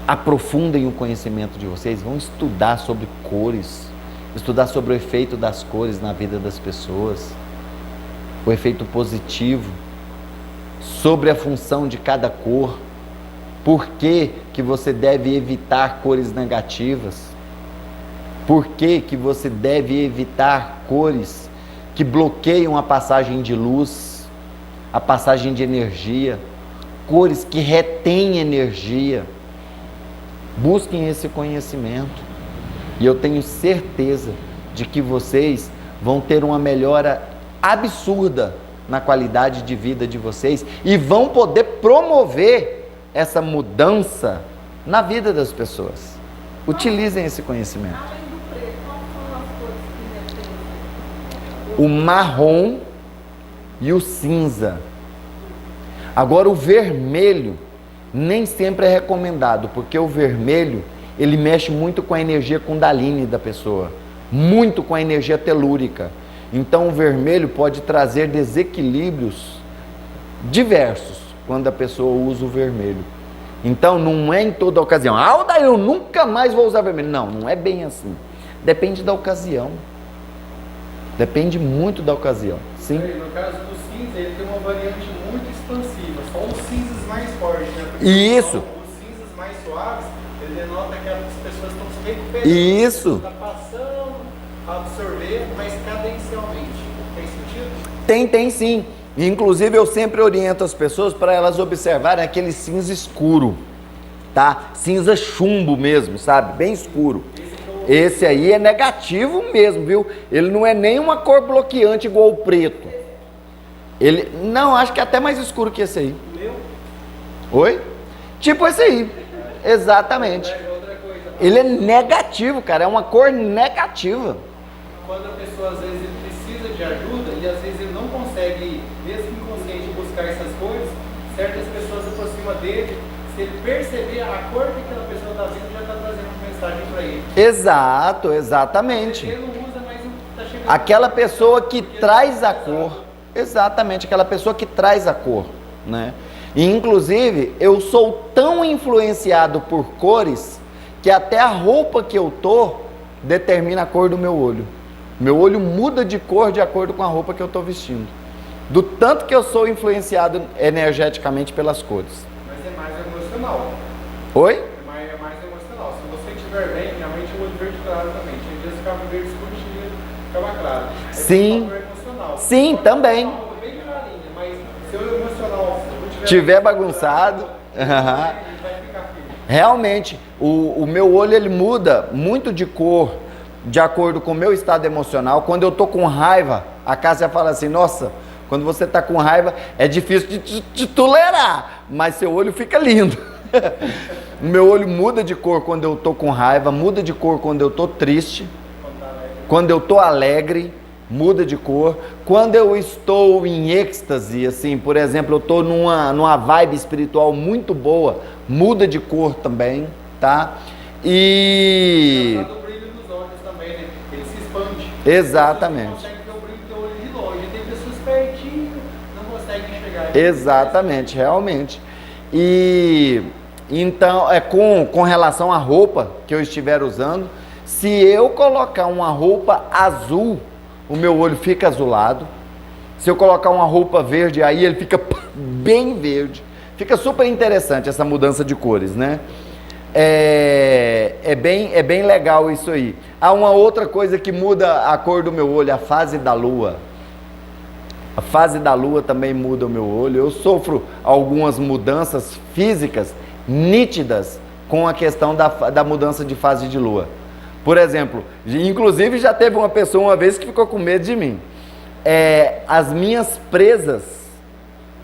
Speaker 1: Aprofundem o conhecimento de vocês, vão estudar sobre cores, estudar sobre o efeito das cores na vida das pessoas, o efeito positivo, sobre a função de cada cor, por que que você deve evitar cores negativas, por que que você deve evitar cores que bloqueiam a passagem de luz, a passagem de energia, cores que retêm energia. Busquem esse conhecimento e eu tenho certeza de que vocês vão ter uma melhora absurda na qualidade de vida de vocês e vão poder promover essa mudança na vida das pessoas. Utilizem esse conhecimento.
Speaker 2: Além do preto, quais são as cores que representam?
Speaker 1: O marrom e o cinza. Agora o vermelho nem sempre é recomendado, porque o vermelho, ele mexe muito com a energia Kundalini da pessoa, muito com a energia telúrica. Então o vermelho pode trazer desequilíbrios diversos quando a pessoa usa o vermelho. Então não é em toda ocasião. Ah, daí eu nunca mais vou usar vermelho. Não, não é bem assim. Depende da ocasião. Depende muito da ocasião. Sim?
Speaker 3: No caso do cinza, ele tem uma variante muito expansiva. São os cinzas mais fortes, né?
Speaker 1: Isso.
Speaker 3: Os cinzas mais suaves, ele denota que as pessoas estão se recuperando.
Speaker 1: Isso.
Speaker 3: Está passando a absorver, mas cadencialmente. Tem sentido?
Speaker 1: Tem sim. Inclusive eu sempre oriento as pessoas para elas observarem aquele cinza escuro, tá? Cinza chumbo mesmo, sabe? Bem escuro. Esse aí é negativo mesmo, viu? Ele não é nem uma cor bloqueante igual o preto. Ele, não, acho que é até mais escuro que esse aí.
Speaker 3: Meu?
Speaker 1: Oi? Tipo esse aí. Exatamente.
Speaker 3: Outra coisa.
Speaker 1: Ele é negativo, cara. É uma cor negativa.
Speaker 3: Quando a pessoa às vezes ele precisa de ajuda e às vezes ele não consegue, mesmo inconsciente, buscar essas coisas, certas pessoas se aproximam dele, se ele perceber a cor que aquela pessoa está vendo, já está trazendo uma mensagem para ele.
Speaker 1: Exato, exatamente.
Speaker 3: Ele não usa, mas está chegando.
Speaker 1: Aquela pessoa que traz a cor. Exatamente, aquela pessoa que traz a cor, né? E, inclusive, eu sou tão influenciado por cores que até a roupa que eu tô determina a cor do meu olho. Meu olho muda de cor de acordo com a roupa que eu estou vestindo. Do tanto que eu sou influenciado energeticamente pelas cores.
Speaker 3: Mas é mais emocional.
Speaker 1: Oi?
Speaker 3: É mais emocional. Se você estiver bem, realmente o olho verde claro também. Tinha dias que ficava verde escuro, tinha dias que ficava claro.
Speaker 1: Sim.
Speaker 3: É um fator emocional.
Speaker 1: Sim, também.
Speaker 3: Uma roupa bem clarinha, mas se o emocional
Speaker 1: Tiver bagunçado.
Speaker 3: vai ficar firme.
Speaker 1: Realmente, o meu olho ele muda muito de cor de acordo com o meu estado emocional. Quando eu tô com raiva, a Cássia fala assim, nossa, quando você tá com raiva é difícil de tolerar, mas seu olho fica lindo. O meu olho muda de cor quando eu tô com raiva, muda de cor quando eu tô triste, quando eu tô alegre, muda de cor. Quando eu estou em êxtase, assim, por exemplo, eu tô numa vibe espiritual muito boa, muda de cor também, tá? E...
Speaker 3: O brilho dos olhos também, né? Ele se expande.
Speaker 1: Exatamente.
Speaker 3: Você consegue ver o brilho do teu olho de longe. Tem pessoas pertinho, não conseguem enxergar.
Speaker 1: Exatamente, realmente. E então, com relação à roupa que eu estiver usando, se eu colocar uma roupa azul, o meu olho fica azulado. Se eu colocar uma roupa verde, aí ele fica bem verde. Fica super interessante essa mudança de cores, né? É bem legal isso aí. Há uma outra coisa que muda a cor do meu olho, a fase da lua. A fase da lua também muda o meu olho. Eu sofro algumas mudanças físicas nítidas com a questão da mudança de fase de lua. Por exemplo, inclusive já teve uma pessoa uma vez que ficou com medo de mim. As minhas presas,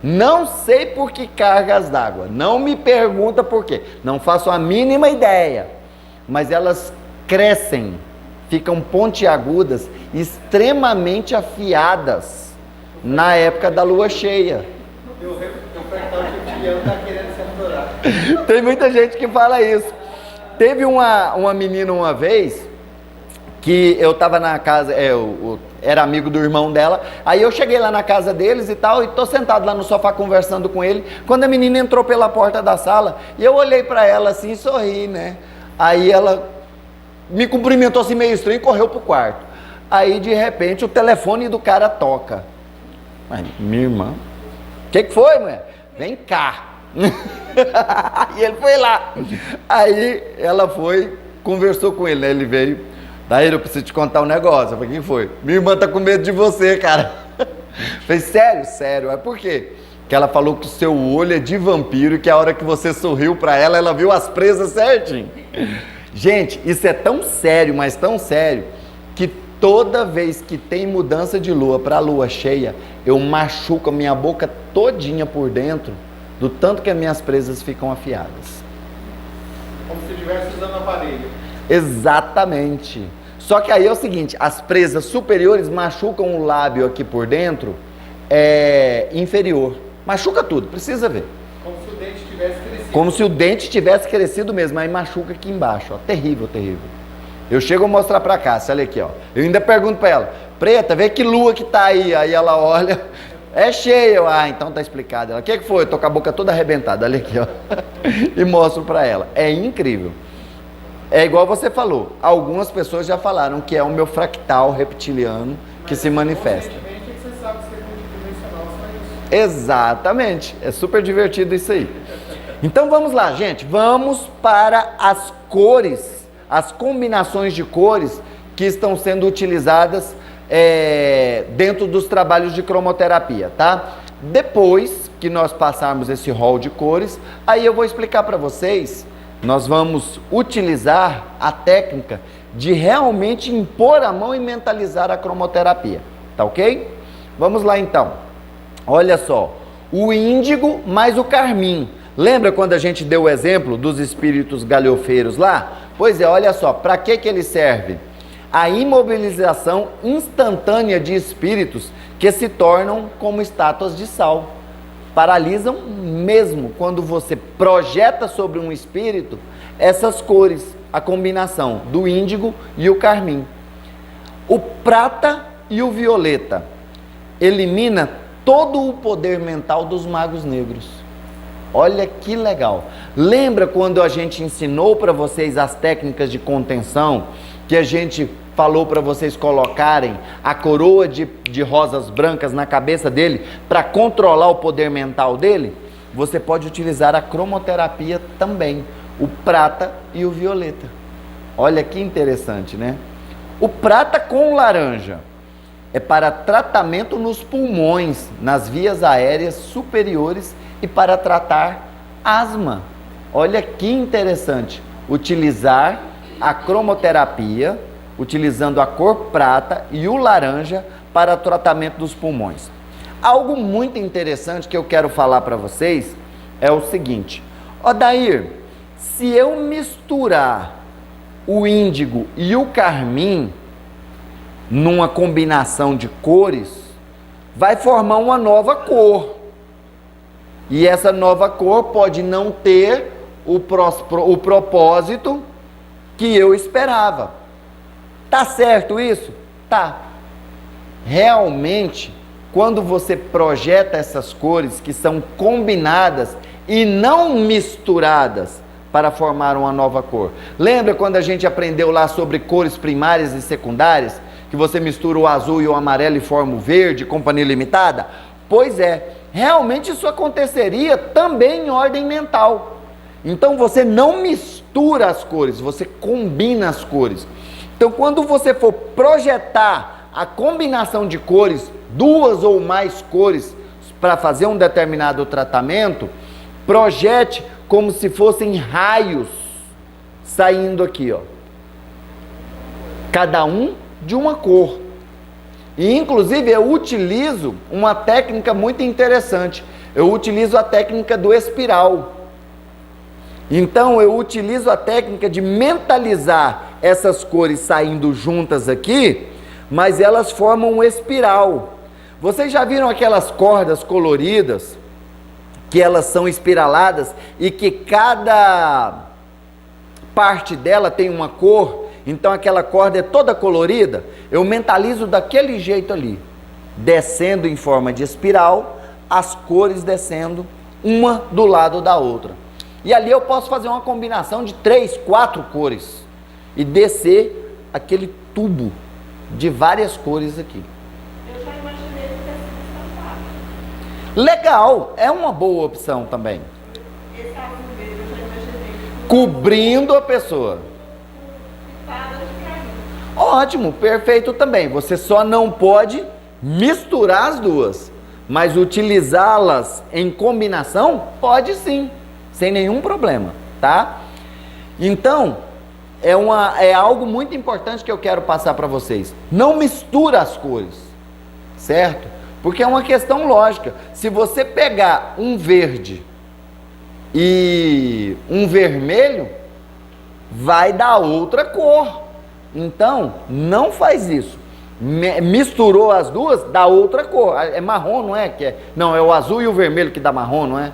Speaker 1: não sei por que cargas d'água, não me pergunta por quê, não faço a mínima ideia, mas elas crescem, ficam pontiagudas, extremamente afiadas na época da lua cheia.
Speaker 3: Eu perguntar que o Tiliano está querendo se adorar.
Speaker 1: Tem muita gente que fala isso. Teve uma menina uma vez que eu estava na casa, eu era amigo do irmão dela, aí eu cheguei lá na casa deles e tal, e tô sentado lá no sofá conversando com ele, quando a menina entrou pela porta da sala, e eu olhei para ela assim e sorri, né? Aí ela me cumprimentou assim meio estranho e correu pro quarto. Aí de repente o telefone do cara toca. Ai, minha irmã, o que foi, mulher? Vem cá. E ele foi lá. Aí ela foi, conversou com ele, né? Ele veio. Daí eu preciso te contar um negócio. Eu falei, quem foi? Minha irmã tá com medo de você, cara. Eu falei, sério? Sério. Mas por quê? Porque ela falou que o seu olho é de vampiro e que a hora que você sorriu pra ela, ela viu as presas certinho. Gente, isso é tão sério, mas tão sério, que toda vez que tem mudança de lua para lua cheia, eu machuco a minha boca todinha por dentro, do tanto que as minhas presas ficam afiadas.
Speaker 3: Como se estivesse usando aparelho.
Speaker 1: Exatamente. Só que aí é o seguinte, as presas superiores machucam o lábio aqui por dentro, inferior. Machuca tudo, precisa ver.
Speaker 3: Como se o dente tivesse crescido.
Speaker 1: Como se o dente tivesse crescido mesmo, aí machuca aqui embaixo, ó. Terrível, terrível. Eu chego a mostrar pra Cássia, olha aqui, ó. Eu ainda pergunto pra ela, Preta, vê que lua que tá aí. Aí ela olha, é cheia. Eu, então tá explicado. Ela, o que foi? Eu tô com a boca toda arrebentada, olha aqui, ó. E mostro pra ela. É incrível. É igual você falou, algumas pessoas já falaram que é o meu fractal reptiliano que se manifesta.
Speaker 3: Conscientemente é que você sabe que você é multidimensional, só isso.
Speaker 1: Exatamente, é super divertido isso aí. Então vamos lá, gente, vamos para as cores, as combinações de cores que estão sendo utilizadas dentro dos trabalhos de cromoterapia, tá? Depois que nós passarmos esse rol de cores, aí eu vou explicar para vocês, nós vamos utilizar a técnica de realmente impor a mão e mentalizar a cromoterapia, tá ok? Vamos lá então. Olha só, o índigo mais o carmim. Lembra quando a gente deu o exemplo dos espíritos galhofeiros lá? Pois é, olha só, para que ele serve? A imobilização instantânea de espíritos que se tornam como estátuas de sal. Paralisam mesmo quando você projeta sobre um espírito essas cores, a combinação do índigo e o carmim. O prata e o violeta elimina todo o poder mental dos magos negros. Olha que legal. Lembra quando a gente ensinou para vocês as técnicas de contenção, que a gente falou para vocês colocarem a coroa de rosas brancas na cabeça dele para controlar o poder mental dele? Você pode utilizar a cromoterapia também, o prata e o violeta. Olha que interessante, né? O prata com laranja é para tratamento nos pulmões, nas vias aéreas superiores e para tratar asma. Olha que interessante, utilizar a cromoterapia, utilizando a cor prata e o laranja para tratamento dos pulmões. Algo muito interessante que eu quero falar para vocês é o seguinte, Odair, se eu misturar o índigo e o carmim numa combinação de cores, vai formar uma nova cor. E essa nova cor pode não ter o propósito que eu esperava. Tá certo isso? Tá. Realmente, quando você projeta essas cores que são combinadas e não misturadas para formar uma nova cor. Lembra quando a gente aprendeu lá sobre cores primárias e secundárias? Que você mistura o azul e o amarelo e forma o verde, companhia limitada? Pois é, realmente isso aconteceria também em ordem mental. Então você não mistura as cores, você combina as cores. Então quando você for projetar a combinação de cores, duas ou mais cores, para fazer um determinado tratamento, projete como se fossem raios saindo aqui, ó. Cada um de uma cor. E inclusive eu utilizo uma técnica muito interessante. Eu utilizo a técnica do espiral. Então eu utilizo a técnica de mentalizar essas cores saindo juntas aqui, mas elas formam um espiral. Vocês já viram aquelas cordas coloridas, que elas são espiraladas e que cada parte dela tem uma cor? Então aquela corda é toda colorida? Eu mentalizo daquele jeito ali, descendo em forma de espiral, as cores descendo uma do lado da outra. E ali eu posso fazer uma combinação de 3, 4 cores e descer aquele tubo de várias cores aqui.
Speaker 2: Eu já imaginei que ia ser estampado.
Speaker 1: Legal, é uma boa opção também.
Speaker 2: Esse azul verde eu já imaginei.
Speaker 1: Cobrindo a pessoa.
Speaker 2: Pitada de carne.
Speaker 1: Ótimo, perfeito também. Você só não pode misturar as duas, mas utilizá-las em combinação, pode sim, sem nenhum problema, tá? Então, é algo muito importante que eu quero passar para vocês. Não mistura as cores, certo? Porque é uma questão lógica. Se você pegar um verde e um vermelho, vai dar outra cor. Então, não faz isso. Misturou as duas, dá outra cor. É marrom, não é? Não, é o azul e o vermelho que dá marrom, não é?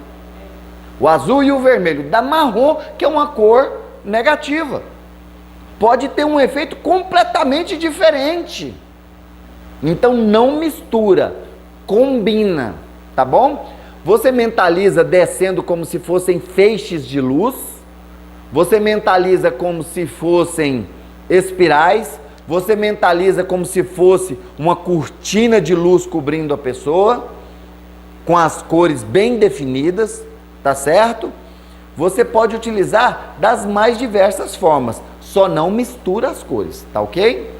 Speaker 1: O azul e o vermelho dá marrom, que é uma cor negativa. Pode ter um efeito completamente diferente. Então, não mistura, combina, tá bom? Você mentaliza descendo como se fossem feixes de luz. Você mentaliza como se fossem espirais. Você mentaliza como se fosse uma cortina de luz cobrindo a pessoa, com as cores bem definidas, tá certo? Você pode utilizar das mais diversas formas, só não mistura as cores, tá ok?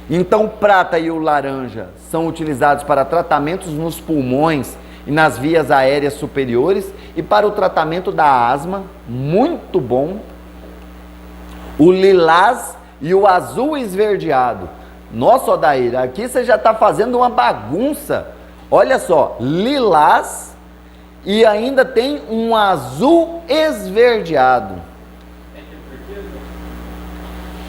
Speaker 1: Então, o prata e o laranja são utilizados para tratamentos nos pulmões e nas vias aéreas superiores e para o tratamento da asma, muito bom. O lilás e o azul esverdeado. Nossa, Odair, aqui você já está fazendo uma bagunça. Olha só, lilás e ainda tem um azul esverdeado.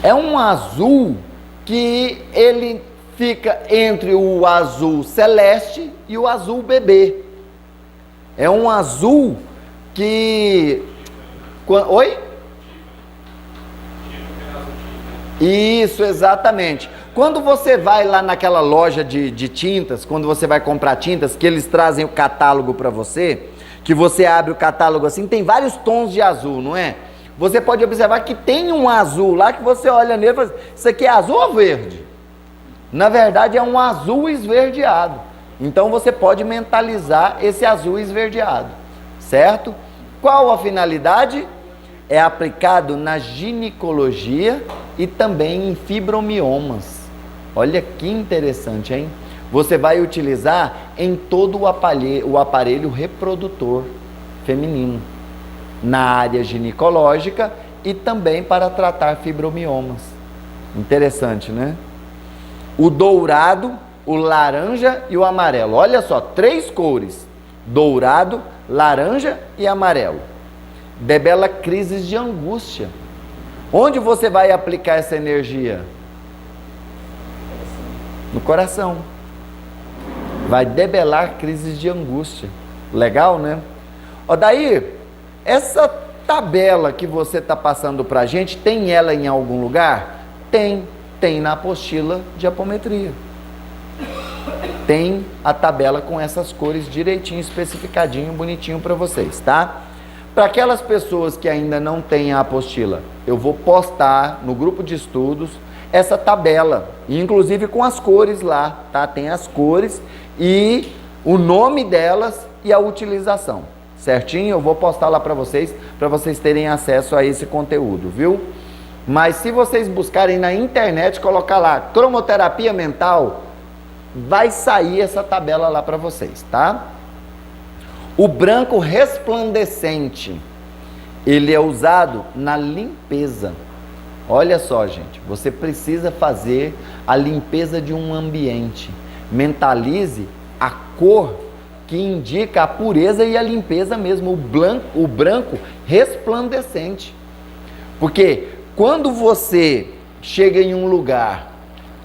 Speaker 1: É um azul que ele fica entre o azul celeste e o azul bebê. É um azul que... Oi? Isso, exatamente. Quando você vai lá naquela loja de tintas, quando você vai comprar tintas, que eles trazem o catálogo para você, que você abre o catálogo assim, tem vários tons de azul, não é? Você pode observar que tem um azul lá que você olha nele e fala, isso aqui é azul ou verde? Na verdade é um azul esverdeado. Então você pode mentalizar esse azul esverdeado, certo? Qual a finalidade? É aplicado na ginecologia e também em fibromiomas. Olha que interessante, hein? Você vai utilizar em todo o aparelho reprodutor feminino, na área ginecológica e também para tratar fibromiomas. Interessante, né? O dourado, o laranja e o amarelo. Olha só, 3 cores: dourado, laranja e amarelo. Debela crises de angústia. Onde você vai aplicar essa energia? No coração. Vai debelar crises de angústia. Legal, né? Odair, essa tabela que você está passando para a gente, tem ela em algum lugar? Tem na apostila de apometria. Tem a tabela com essas cores direitinho, especificadinho, bonitinho para vocês, tá? Para aquelas pessoas que ainda não têm a apostila, eu vou postar no grupo de estudos essa tabela, inclusive com as cores lá, tá? Tem as cores e o nome delas e a utilização, certinho? Eu vou postar lá para vocês terem acesso a esse conteúdo, viu? Mas se vocês buscarem na internet, colocar lá cromoterapia mental, vai sair essa tabela lá para vocês, tá? O branco resplandecente, ele é usado na limpeza. Olha só, gente, você precisa fazer a limpeza de um ambiente. Mentalize a cor que indica a pureza e a limpeza mesmo, o branco resplandecente. Porque quando você chega em um lugar,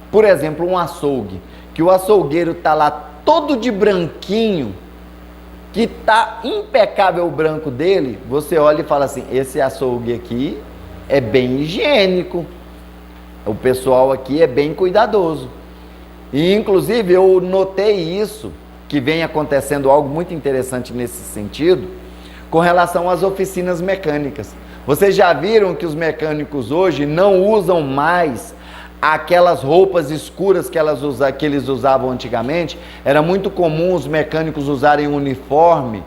Speaker 1: por exemplo, um açougue, que o açougueiro está lá todo de branquinho, que está impecável o branco dele, você olha e fala assim, esse açougue aqui é bem higiênico, o pessoal aqui é bem cuidadoso. E inclusive eu notei isso, que vem acontecendo algo muito interessante nesse sentido, com relação às oficinas mecânicas. Vocês já viram que os mecânicos hoje não usam mais aquelas roupas escuras que eles usavam antigamente? Era muito comum os mecânicos usarem um uniforme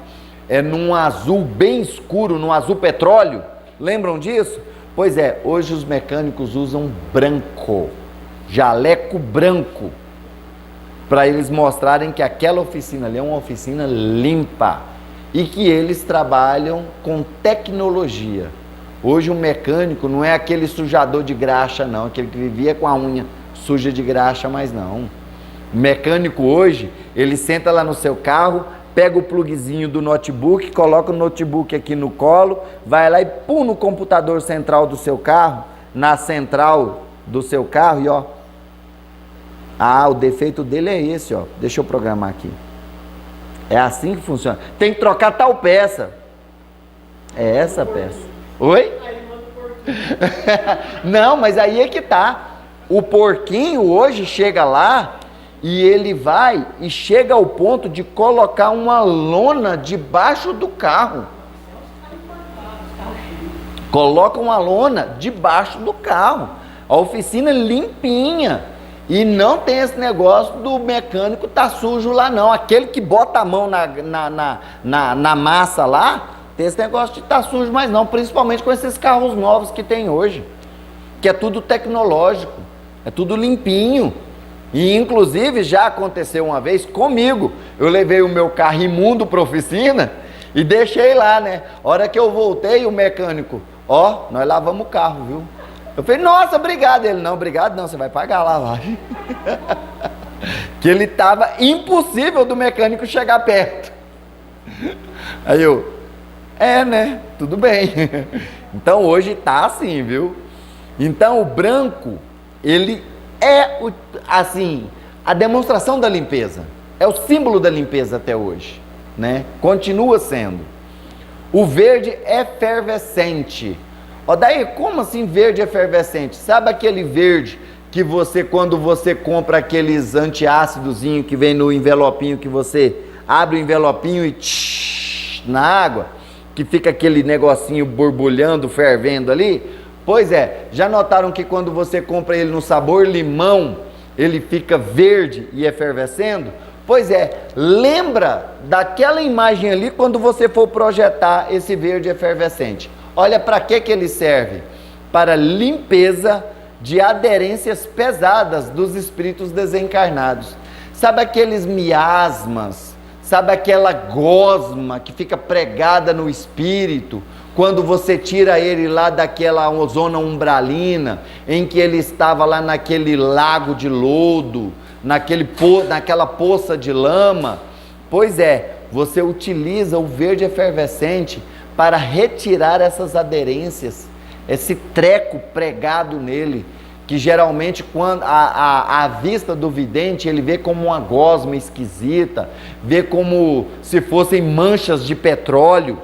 Speaker 1: num azul bem escuro, num azul petróleo. Lembram disso? Pois é, hoje os mecânicos usam branco, jaleco branco, para eles mostrarem que aquela oficina ali é uma oficina limpa e que eles trabalham com tecnologia. Hoje o mecânico não é aquele sujador de graxa, não, aquele que vivia com a unha suja de graxa, mas não. O mecânico hoje, ele senta lá no seu carro, pega o plugzinho do notebook, coloca o notebook aqui no colo, vai lá e pum no computador central do seu carro, na central do seu carro e ó. Ah, o defeito dele é esse, ó. Deixa eu programar aqui. É assim que funciona. Tem que trocar tal peça. É essa peça. Oi? Não, mas aí é que tá. O porquinho hoje chega lá e ele vai e chega ao ponto de colocar uma lona debaixo do carro. Coloca uma lona debaixo do carro. A oficina limpinha. E não tem esse negócio do mecânico tá sujo lá não. Aquele que bota a mão na massa lá, tem esse negócio de tá sujo mais não. Principalmente com esses carros novos que tem hoje. Que é tudo tecnológico. É tudo limpinho. E inclusive já aconteceu uma vez comigo. Eu levei o meu carro imundo para a oficina e deixei lá, né? A hora que eu voltei, o mecânico, ó, nós lavamos o carro, viu? Eu falei, nossa, obrigado. Ele, não, obrigado não, você vai pagar a lavagem. Que ele tava impossível do mecânico chegar perto. Aí eu, né, tudo bem. Então hoje tá assim, viu? Então o branco, ele é, assim, a demonstração da limpeza. É o símbolo da limpeza até hoje, né? Continua sendo. O verde é efervescente. Ó, daí, como assim verde efervescente? Sabe aquele verde que você, quando você compra aqueles antiácidozinho que vem no envelopinho, que você abre o envelopinho e na água, que fica aquele negocinho borbulhando, fervendo ali? Pois é, já notaram que quando você compra ele no sabor limão, ele fica verde e efervescendo? Pois é, lembra daquela imagem ali quando você for projetar esse verde efervescente. Olha para que ele serve? Para limpeza de aderências pesadas dos espíritos desencarnados. Sabe aqueles miasmas? Sabe aquela gosma que fica pregada no espírito? Quando você tira ele lá daquela zona umbralina, em que ele estava lá naquele lago de lodo, naquela poça de lama, pois é, você utiliza o verde efervescente para retirar essas aderências, esse treco pregado nele, que geralmente quando a vista do vidente ele vê como uma gosma esquisita, vê como se fossem manchas de petróleo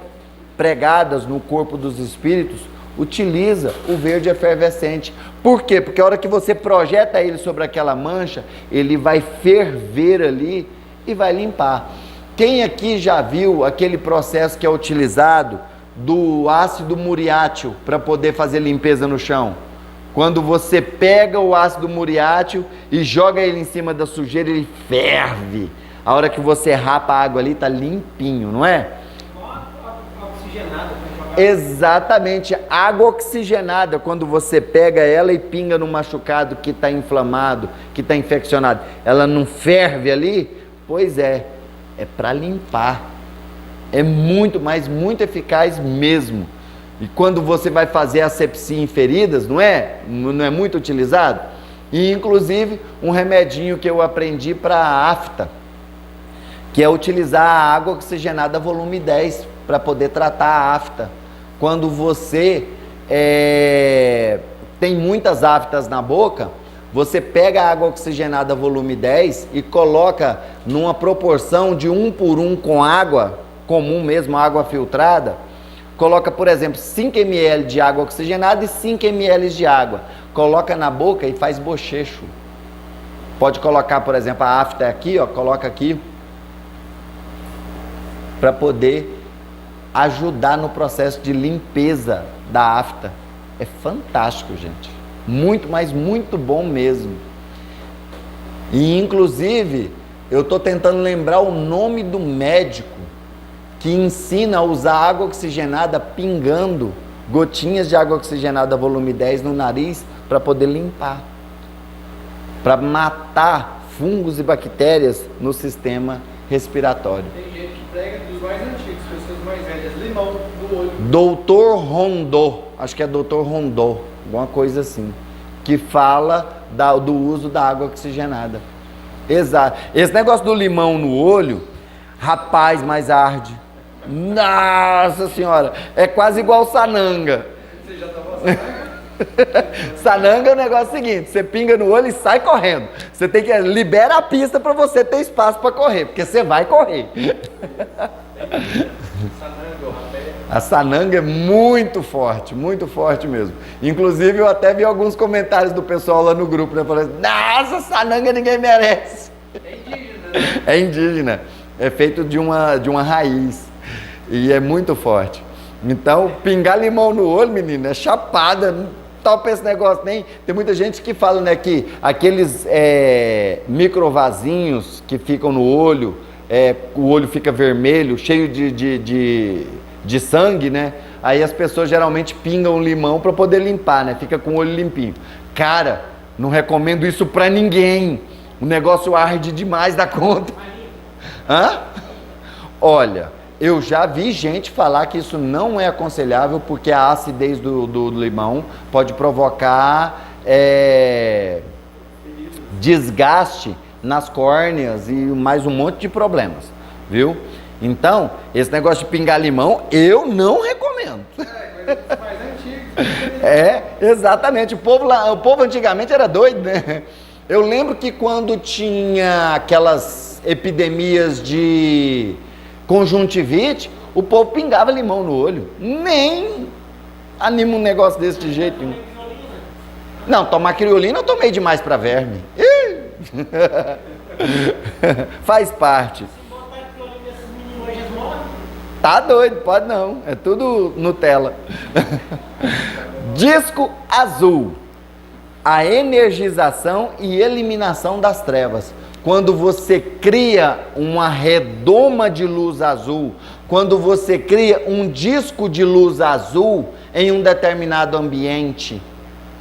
Speaker 1: pregadas no corpo dos espíritos, utiliza o verde efervescente. Por quê? Porque a hora que você projeta ele sobre aquela mancha, ele vai ferver ali e vai limpar. Quem aqui já viu aquele processo que é utilizado do ácido muriátil para poder fazer limpeza no chão? Quando você pega o ácido muriátil e joga ele em cima da sujeira, ele ferve. A hora que você rapa a água ali, está limpinho, não é? Exatamente, água oxigenada, quando você pega ela e pinga no machucado que está inflamado, que está infeccionado, ela não ferve ali? Pois é para limpar, é muito, mas muito eficaz mesmo. E quando você vai fazer asepsia em feridas, não é muito utilizado? E inclusive um remedinho que eu aprendi para a afta, que é utilizar a água oxigenada volume 10 para poder tratar a afta. Quando você tem muitas aftas na boca, você pega a água oxigenada volume 10 e coloca numa proporção de 1 por 1 com água comum mesmo, água filtrada. Coloca, por exemplo, 5 ml de água oxigenada e 5 ml de água. Coloca na boca e faz bochecho. Pode colocar, por exemplo, a afta aqui, ó, coloca aqui, para poder ajudar no processo de limpeza da afta. É fantástico, gente. Muito, mas muito bom mesmo. E inclusive, eu estou tentando lembrar o nome do médico que ensina a usar água oxigenada pingando gotinhas de água oxigenada volume 10 no nariz para poder limpar, para matar fungos e bactérias no sistema respiratório.
Speaker 3: Tem gente que prega dos mais antigos. as pessoas mais velhas, limão no olho.
Speaker 1: Doutor Rondô, acho que é Doutor Rondô, alguma coisa assim, que fala do uso da água oxigenada. Exato. Esse negócio do limão no olho, rapaz, mais arde. Nossa senhora, é quase igual sananga.
Speaker 3: Você já tomou sananga?
Speaker 1: Sananga é o negócio seguinte, você pinga no olho e sai correndo. Você tem que libera a pista para você ter espaço para correr, porque você vai correr. A sananga é muito forte mesmo. Inclusive eu até vi alguns comentários do pessoal lá no grupo, né, falando: "Nossa, sananga ninguém merece". É indígena, né? É indígena. É feito de uma raiz e é muito forte. Então, pingar limão no olho, menino, é chapada. Não topa esse negócio nem. Tem muita gente que fala, né, que aqueles microvasinhos que ficam no olho, o olho fica vermelho, cheio de sangue, né? Aí as pessoas geralmente pingam limão para poder limpar, né? Fica com o olho limpinho. Cara, não recomendo isso para ninguém. O negócio arde demais da conta. Hã? Olha, eu já vi gente falar que isso não é aconselhável porque a acidez do limão pode provocar desgaste nas córneas e mais um monte de problemas, viu? Então, esse negócio de pingar limão, eu não recomendo.
Speaker 3: Coisa mais antiga.
Speaker 1: Exatamente. O povo antigamente era doido, né? Eu lembro que quando tinha aquelas epidemias de conjuntivite, o povo pingava limão no olho. Nem anima um negócio desse de jeito nenhum. Não, tomar criolina eu tomei demais para verme. Faz parte. Tá doido, pode não. É tudo Nutella. Disco azul. A energização e eliminação das trevas. Quando você cria uma redoma de luz azul, quando você cria um disco de luz azul em um determinado ambiente,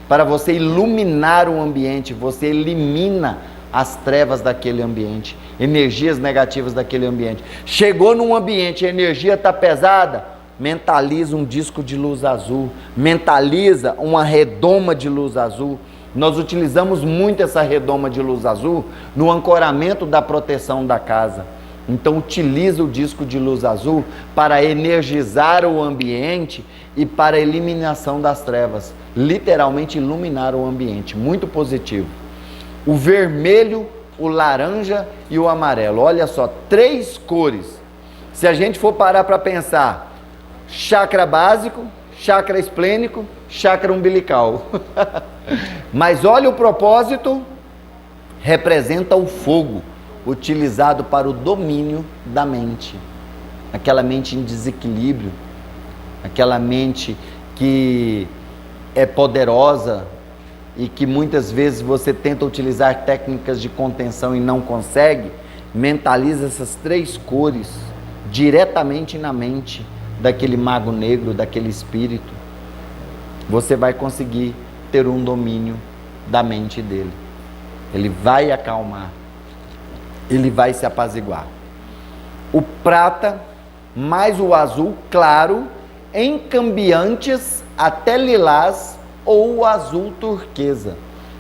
Speaker 1: para você iluminar o ambiente, você elimina as trevas daquele ambiente, energias negativas daquele ambiente. Chegou num ambiente, a energia está pesada, mentaliza um disco de luz azul, mentaliza uma redoma de luz azul. Nós utilizamos muito essa redoma de luz azul no ancoramento da proteção da casa. Então utiliza o disco de luz azul para energizar o ambiente e para a eliminação das trevas. Literalmente iluminar o ambiente. Muito positivo. O vermelho, o laranja e o amarelo. Olha só, 3 cores. Se a gente for parar para pensar, chakra básico, chakra esplênico, chakra umbilical. Mas olha o propósito, representa o fogo, utilizado para o domínio da mente. Aquela mente em desequilíbrio, aquela mente que é poderosa e que muitas vezes você tenta utilizar técnicas de contenção e não consegue, mentaliza essas 3 cores diretamente na mente daquele mago negro, daquele espírito. Você vai conseguir ter um domínio da mente dele. Ele vai acalmar. Ele vai se apaziguar. O prata mais o azul claro em cambiantes até lilás ou o azul turquesa.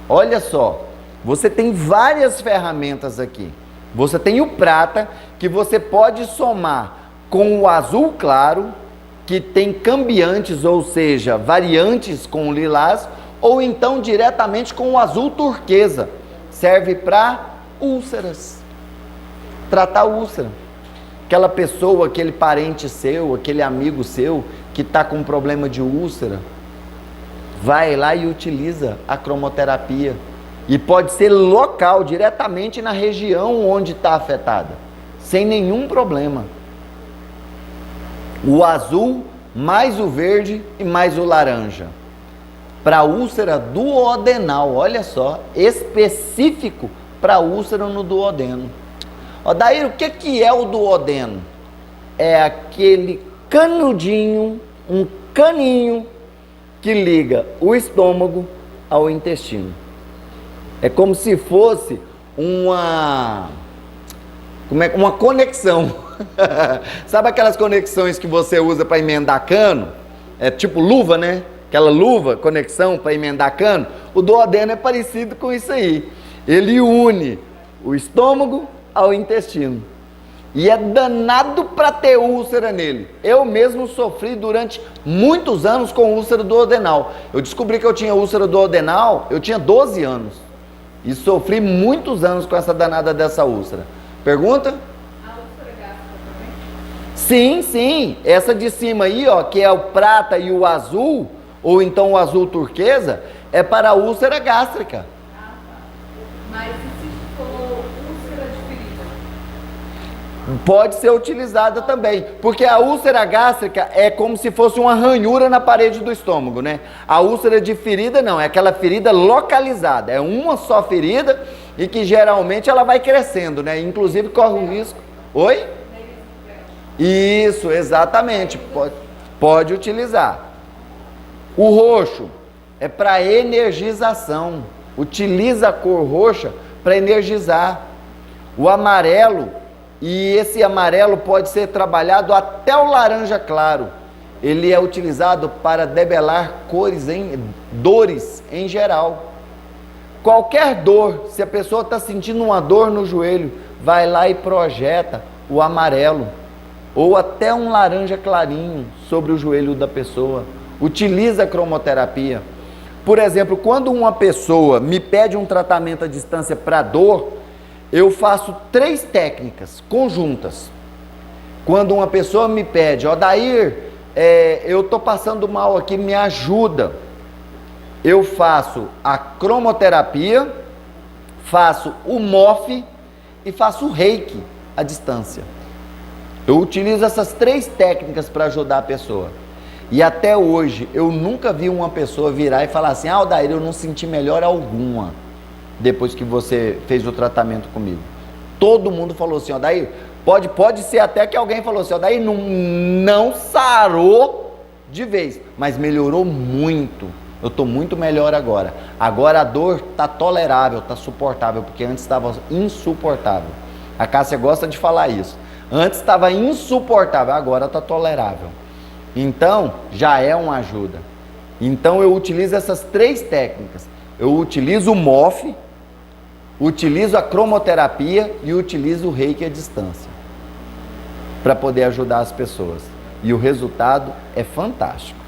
Speaker 1: Olha só, você tem várias ferramentas aqui. Você tem o prata que você pode somar com o azul claro, que tem cambiantes, ou seja, variantes com o lilás, ou então diretamente com o azul turquesa. Serve para úlceras. Tratar úlcera. Aquela pessoa, aquele parente seu, aquele amigo seu que está com problema de úlcera, vai lá e utiliza a cromoterapia. E pode ser local, diretamente na região onde está afetada, sem nenhum problema. O azul, mais o verde e mais o laranja. Para úlcera duodenal, olha só, específico para úlcera no duodeno. Odair, o que é o duodeno? É aquele canudinho, um caninho que liga o estômago ao intestino. É como se fosse Uma conexão. Sabe aquelas conexões que você usa para emendar cano? É tipo luva, né? Aquela luva, conexão para emendar cano. O duodeno é parecido com isso aí. Ele une o estômago ao intestino. E é danado para ter úlcera nele. Eu mesmo sofri durante muitos anos com úlcera duodenal. Eu descobri que eu tinha úlcera duodenal, eu tinha 12 anos. E sofri muitos anos com essa danada dessa úlcera. Pergunta?
Speaker 2: A úlcera gástrica também?
Speaker 1: Sim, sim. Essa de cima aí, ó, que é o prata e o azul, ou então o azul turquesa, é para a úlcera gástrica.
Speaker 2: Ah, tá. Mas e se for úlcera de ferida?
Speaker 1: Pode ser utilizada também, porque a úlcera gástrica é como se fosse uma ranhura na parede do estômago, né? A úlcera de ferida não, é aquela ferida localizada, é uma só ferida e que geralmente ela vai crescendo, né? Inclusive corre o risco. Oi? Isso, exatamente, pode utilizar. O roxo é para energização, utiliza a cor roxa para energizar. O amarelo, e esse amarelo pode ser trabalhado até o laranja claro. Ele é utilizado para debelar dores em geral. Qualquer dor, se a pessoa está sentindo uma dor no joelho, vai lá e projeta o amarelo. Ou até um laranja clarinho sobre o joelho da pessoa. Utiliza a cromoterapia. Por exemplo, quando uma pessoa me pede um tratamento à distância para dor, eu faço 3 técnicas conjuntas. Quando uma pessoa me pede, Odair, eu estou passando mal aqui, me ajuda. Eu faço a cromoterapia, faço o MOF e faço o reiki à distância. Eu utilizo essas 3 técnicas para ajudar a pessoa. E até hoje, eu nunca vi uma pessoa virar e falar assim, Odair, eu não senti melhora alguma depois que você fez o tratamento comigo. Todo mundo falou assim, Odair, pode ser até que alguém falou assim, Odair, não sarou de vez, mas melhorou muito. Eu estou muito melhor agora. Agora a dor está tolerável, está suportável, porque antes estava insuportável. A Cássia gosta de falar isso. Antes estava insuportável, agora está tolerável. Então, já é uma ajuda. Então, eu utilizo essas 3 técnicas. Eu utilizo o MOF, utilizo a cromoterapia e utilizo o reiki à distância para poder ajudar as pessoas. E o resultado é fantástico.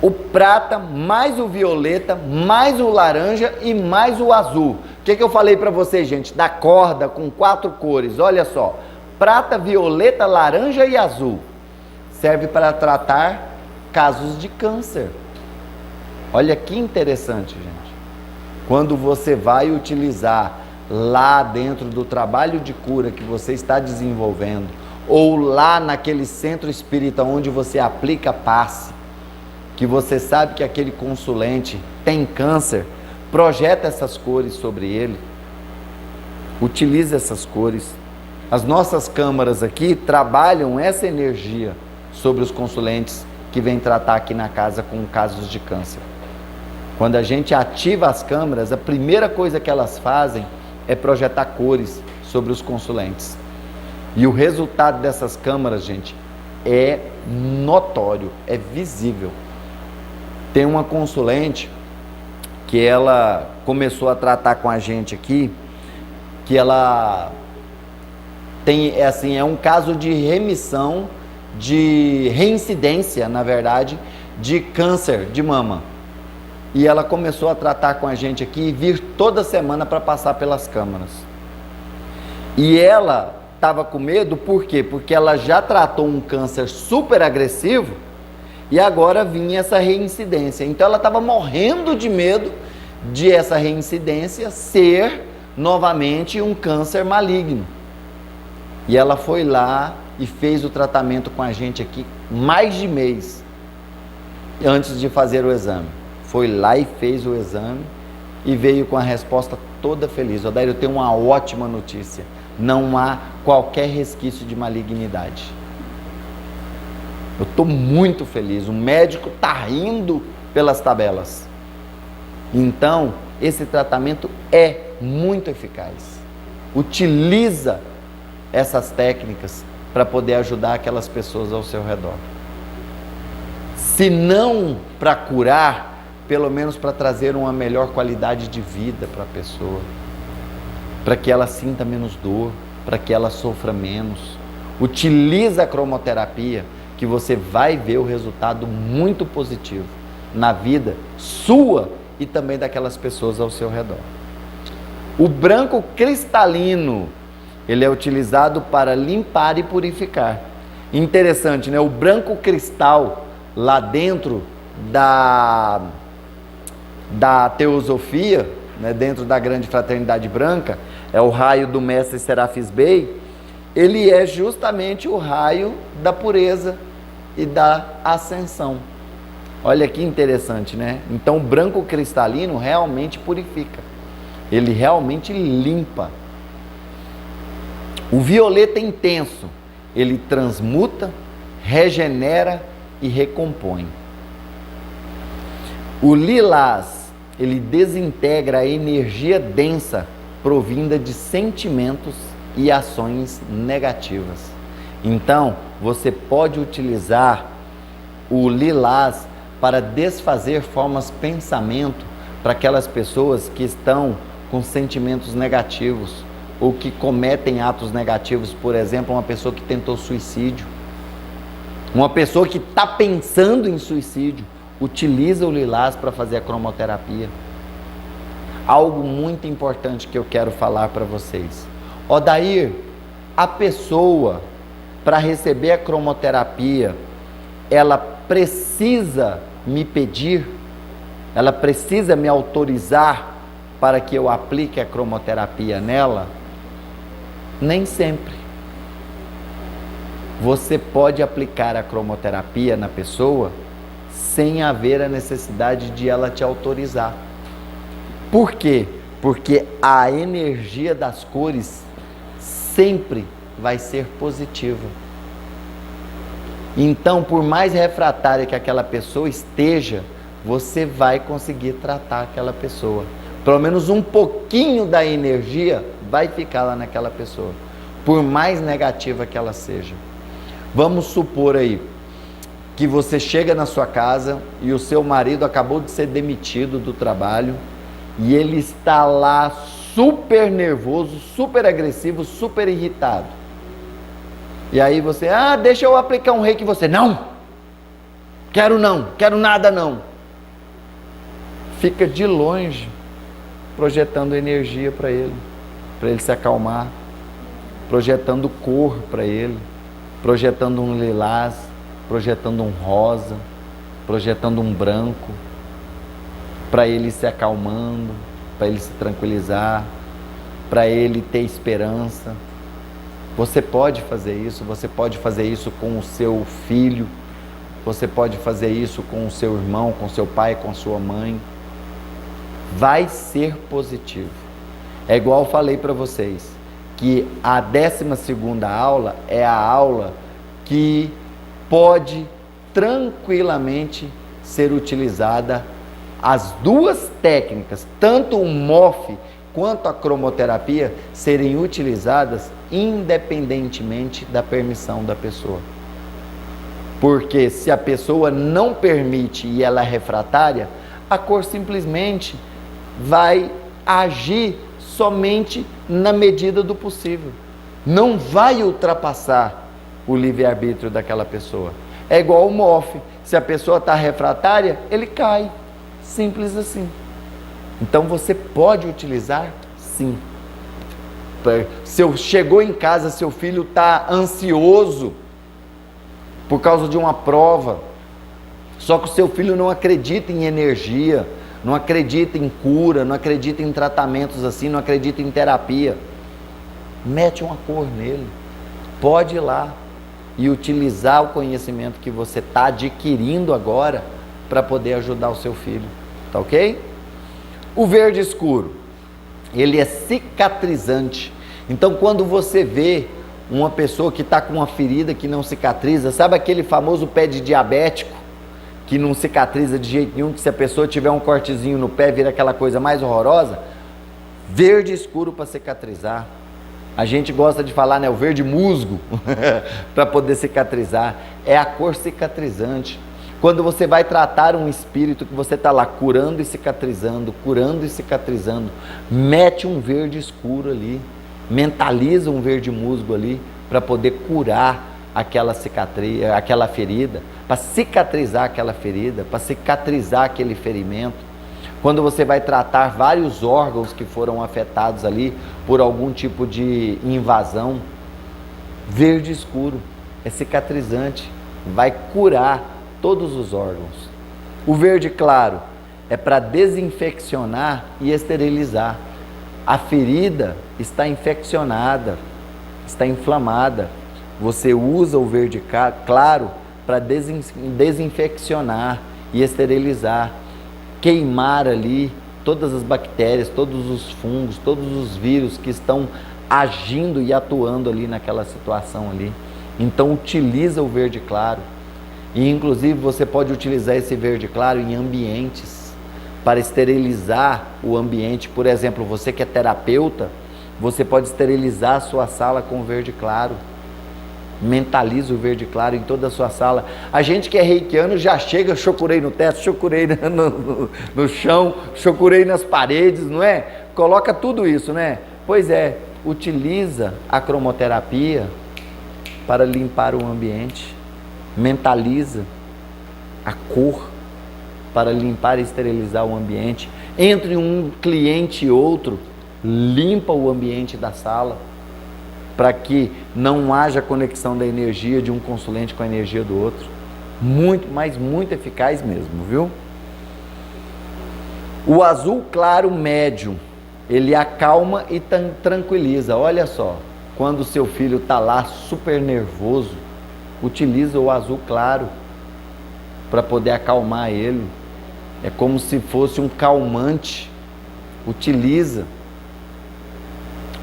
Speaker 1: O prata, mais o violeta, mais o laranja e mais o azul. O que eu falei para vocês, gente? Da corda com 4 cores. Olha só. Prata, violeta, laranja e azul. Serve para tratar casos de câncer. Olha que interessante, gente. Quando você vai utilizar lá dentro do trabalho de cura que você está desenvolvendo, ou lá naquele centro espírita onde você aplica passe, que você sabe que aquele consulente tem câncer, projeta essas cores sobre ele, utilize essas cores. As nossas câmaras aqui trabalham essa energia sobre os consulentes que vêm tratar aqui na casa com casos de câncer. Quando a gente ativa as câmeras, a primeira coisa que elas fazem é projetar cores sobre os consulentes. E o resultado dessas câmeras, gente, é notório, é visível. Tem uma consulente que ela começou a tratar com a gente aqui, que ela tem, é um caso de remissão, de reincidência, na verdade, de câncer de mama. E ela começou a tratar com a gente aqui e vir toda semana para passar pelas câmaras. E ela estava com medo, por quê? Porque ela já tratou um câncer super agressivo e agora vinha essa reincidência. Então ela estava morrendo de medo de essa reincidência ser novamente um câncer maligno. E ela foi lá e fez o tratamento com a gente aqui mais de mês antes de fazer o exame. Foi lá e fez o exame e veio com a resposta toda feliz. Odair, eu tenho uma ótima notícia. Não há qualquer resquício de malignidade. Eu estou muito feliz. O médico está rindo pelas tabelas. Então, esse tratamento é muito eficaz. Utiliza essas técnicas para poder ajudar aquelas pessoas ao seu redor. Se não para curar, pelo menos para trazer uma melhor qualidade de vida para a pessoa, para que ela sinta menos dor, para que ela sofra menos. Utiliza a cromoterapia, que você vai ver o resultado muito positivo na vida sua e também daquelas pessoas ao seu redor. O branco cristalino, ele é utilizado para limpar e purificar. Interessante, né? O branco cristal, lá dentro da teosofia, né? Dentro da grande fraternidade branca, é o raio do mestre Serafis Bey. Ele é justamente o raio da pureza e da ascensão. Olha que interessante, né? Então o branco cristalino realmente purifica. Ele realmente limpa. O violeta intenso, ele transmuta, regenera e recompõe. O lilás, ele desintegra a energia densa provinda de sentimentos e ações negativas. Então, você pode utilizar o lilás para desfazer formas de pensamento para aquelas pessoas que estão com sentimentos negativos ou que cometem atos negativos. Por exemplo, uma pessoa que tentou suicídio, uma pessoa que está pensando em suicídio, utiliza o lilás para fazer a cromoterapia. Algo muito importante que eu quero falar para vocês. Odair, a pessoa, para receber a cromoterapia, ela precisa me pedir, ela precisa me autorizar para que eu aplique a cromoterapia nela? Nem sempre. Você pode aplicar a cromoterapia na pessoa sem haver a necessidade de ela te autorizar. Por quê? Porque a energia das cores sempre vai ser positiva. Então, por mais refratária que aquela pessoa esteja, você vai conseguir tratar aquela pessoa. Pelo menos um pouquinho da energia vai ficar lá naquela pessoa, por mais negativa que ela seja. Vamos supor aí que você chega na sua casa e o seu marido acabou de ser demitido do trabalho e ele está lá super nervoso, super agressivo, super irritado. E aí você, deixa eu aplicar um reiki, você, não, quero nada não. Fica de longe, projetando energia para ele se acalmar, projetando cor para ele, projetando um lilás, projetando um rosa, projetando um branco, para ele se acalmando, para ele se tranquilizar, para ele ter esperança. Você pode fazer isso, você pode fazer isso com o seu filho, você pode fazer isso com o seu irmão, com seu pai, com sua mãe. Vai ser positivo. É igual eu falei para vocês, que a 12ª aula é a aula que pode tranquilamente ser utilizada as duas técnicas, tanto o MOF quanto a cromoterapia, serem utilizadas independentemente da permissão da pessoa. Porque se a pessoa não permite e ela é refratária, a cor simplesmente vai agir somente na medida do possível. Não vai ultrapassar o livre-arbítrio daquela pessoa. É igual o MOF. Se a pessoa está refratária, ele cai. Simples assim. Então você pode utilizar, sim. Chegou em casa, seu filho está ansioso por causa de uma prova. Só que o seu filho não acredita em energia, não acredita em cura, não acredita em tratamentos assim, não acredita em terapia. Mete uma cor nele. Pode ir lá e utilizar o conhecimento que você está adquirindo agora para poder ajudar o seu filho. Tá ok? O verde escuro, ele é cicatrizante. Então, quando você vê uma pessoa que está com uma ferida que não cicatriza, sabe aquele famoso pé de diabético que não cicatriza de jeito nenhum, que se a pessoa tiver um cortezinho no pé, vira aquela coisa mais horrorosa? Verde escuro para cicatrizar. A gente gosta de falar, né, o verde musgo, para poder cicatrizar. É a cor cicatrizante. Quando você vai tratar um espírito que você está lá curando e cicatrizando, mete um verde escuro ali, mentaliza um verde musgo ali, para poder curar aquela cicatriz, aquela ferida, para cicatrizar aquela ferida, para cicatrizar aquele ferimento. Quando você vai tratar vários órgãos que foram afetados ali por algum tipo de invasão, verde escuro é cicatrizante, vai curar todos os órgãos. O verde claro é para desinfeccionar e esterilizar. A ferida está infeccionada, está inflamada. Você usa o verde claro para desinfeccionar e esterilizar, queimar ali todas as bactérias, todos os fungos, todos os vírus que estão agindo e atuando ali naquela situação ali. Então utiliza o verde claro. E inclusive você pode utilizar esse verde claro em ambientes para esterilizar o ambiente. Por exemplo, você que é terapeuta, você pode esterilizar a sua sala com verde claro. Mentaliza o verde claro em toda a sua sala. A gente que é reikiano já chega, chocurei no teto, chocurei no chão, chocurei nas paredes, não é? Coloca tudo isso, né? Pois é, utiliza a cromoterapia para limpar o ambiente. Mentaliza a cor para limpar e esterilizar o ambiente. Entre um cliente e outro, limpa o ambiente da sala, para que não haja conexão da energia de um consulente com a energia do outro. Muito, mas muito eficaz mesmo, viu? O azul claro médio, ele acalma e tranquiliza. Olha só, quando o seu filho está lá super nervoso, utiliza o azul claro para poder acalmar ele. É como se fosse um calmante. Utiliza.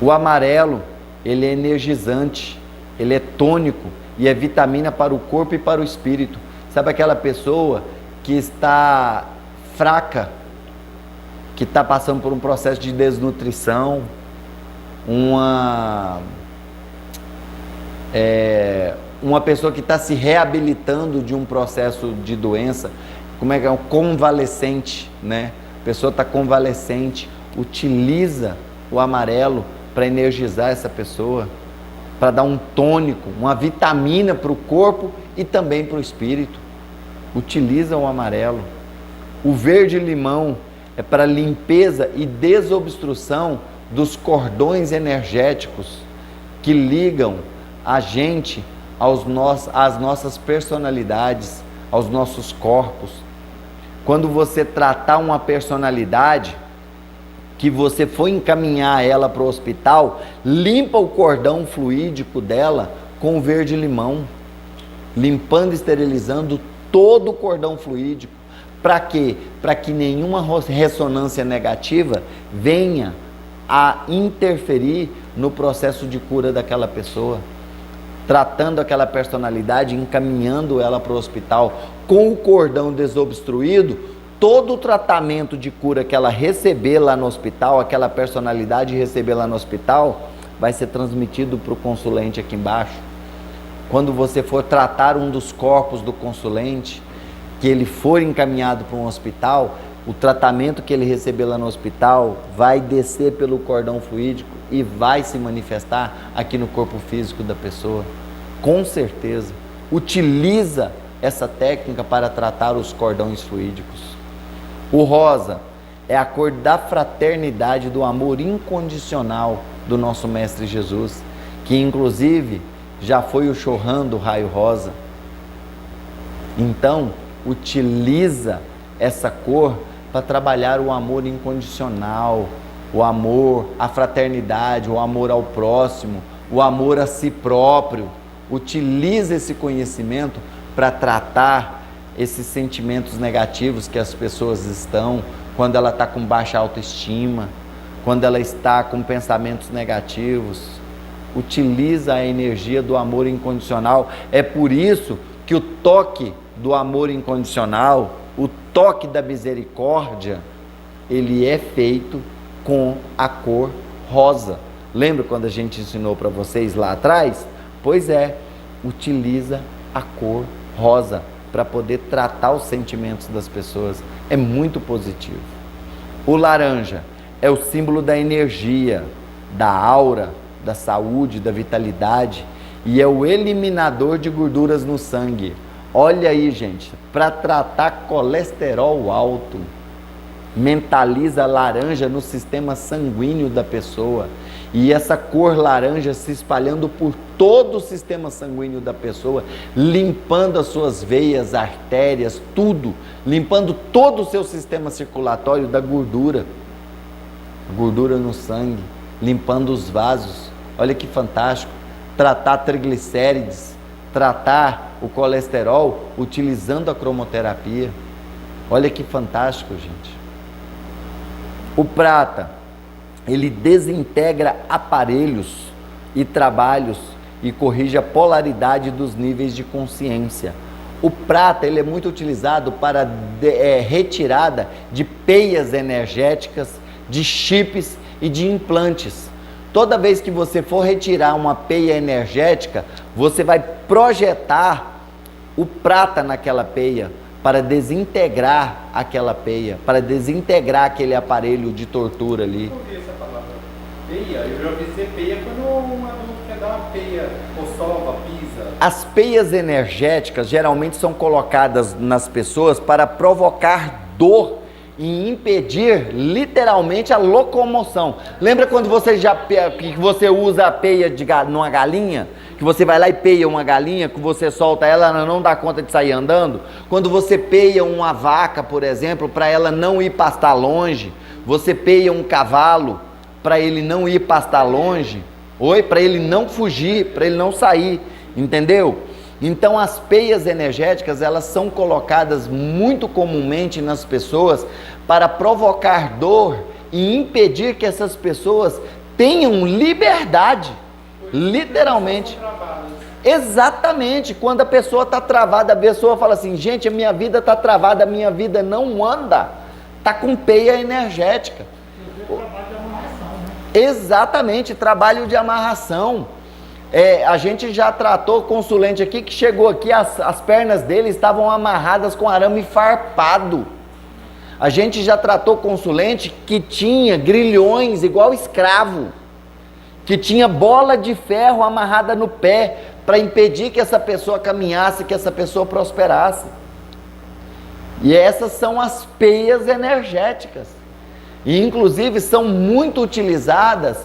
Speaker 1: O amarelo, ele é energizante, ele é tônico e é vitamina para o corpo e para o espírito. Sabe aquela pessoa que está fraca, que está passando por um processo de desnutrição, uma pessoa que está se reabilitando de um processo de doença, como é que é? Um convalescente, né? A pessoa está convalescente, utiliza o amarelo para energizar essa pessoa, para dar um tônico, uma vitamina para o corpo e também para o espírito. Utiliza o amarelo. O verde limão é para limpeza e desobstrução dos cordões energéticos que ligam a gente às nossas personalidades, aos nossos corpos. Quando você tratar uma personalidade, que você for encaminhar ela para o hospital, limpa o cordão fluídico dela com verde limão, limpando e esterilizando todo o cordão fluídico. Para quê? Para que nenhuma ressonância negativa venha a interferir no processo de cura daquela pessoa, tratando aquela personalidade, encaminhando ela para o hospital com o cordão desobstruído. Todo o tratamento de cura que ela receber lá no hospital, aquela personalidade receber lá no hospital, vai ser transmitido para o consulente aqui embaixo. Quando você for tratar um dos corpos do consulente, que ele for encaminhado para um hospital, o tratamento que ele receber lá no hospital vai descer pelo cordão fluídico e vai se manifestar aqui no corpo físico da pessoa. Com certeza. Utiliza essa técnica para tratar os cordões fluídicos. O rosa é a cor da fraternidade, do amor incondicional do nosso Mestre Jesus, que inclusive já foi o Chohan do raio rosa. Então, utiliza essa cor para trabalhar o amor incondicional, o amor à fraternidade, o amor ao próximo, o amor a si próprio. Utiliza esse conhecimento para tratar esses sentimentos negativos que as pessoas estão, quando ela está com baixa autoestima, quando ela está com pensamentos negativos. Utiliza a energia do amor incondicional. É por isso que o toque do amor incondicional, o toque da misericórdia, ele é feito com a cor rosa. Lembra quando a gente ensinou para vocês lá atrás? Pois é, utiliza a cor rosa para poder tratar os sentimentos das pessoas. É muito positivo. O laranja é o símbolo da energia, da aura, da saúde, da vitalidade e é o eliminador de gorduras no sangue. Olha aí, gente, para tratar colesterol alto, mentaliza a laranja no sistema sanguíneo da pessoa e essa cor laranja se espalhando por todo o sistema sanguíneo da pessoa, limpando as suas veias, artérias, tudo, limpando todo o seu sistema circulatório da gordura no sangue, limpando os vasos. Olha que fantástico, tratar triglicérides, tratar o colesterol utilizando a cromoterapia. Olha que fantástico, gente. O prata, ele desintegra aparelhos e trabalhos e corrige a polaridade dos níveis de consciência. O prata, ele é muito utilizado para retirada de peias energéticas, de chips e de implantes. Toda vez que você for retirar uma peia energética, você vai projetar o prata naquela peia para desintegrar aquela peia, para desintegrar aquele aparelho de tortura ali.
Speaker 3: Eu ouvi essa palavra, peia. Eu já ouvi dizer peia quando um adulto quer dar uma peia, ou sova, pisa.
Speaker 1: As peias energéticas geralmente são colocadas nas pessoas para provocar dor e impedir literalmente a locomoção. Lembra quando que você usa a peia numa galinha? Que você vai lá e peia uma galinha, que você solta ela, ela não dá conta de sair andando. Quando você peia uma vaca, por exemplo, para ela não ir pastar longe. Você peia um cavalo para ele não ir pastar longe. Para ele não fugir, para ele não sair. Entendeu? Então as peias energéticas, elas são colocadas muito comumente nas pessoas para provocar dor e impedir que essas pessoas tenham liberdade. Literalmente. Exatamente. Quando a pessoa está travada, a pessoa fala assim, gente, a minha vida está travada, a minha vida não anda. Está com peia energética. Exatamente, trabalho de amarração. A gente já tratou consulente aqui que chegou aqui, as pernas dele estavam amarradas com arame farpado. A gente já tratou consulente que tinha grilhões igual escravo, que tinha bola de ferro amarrada no pé para impedir que essa pessoa caminhasse, que essa pessoa prosperasse. E essas são as peias energéticas. E inclusive são muito utilizadas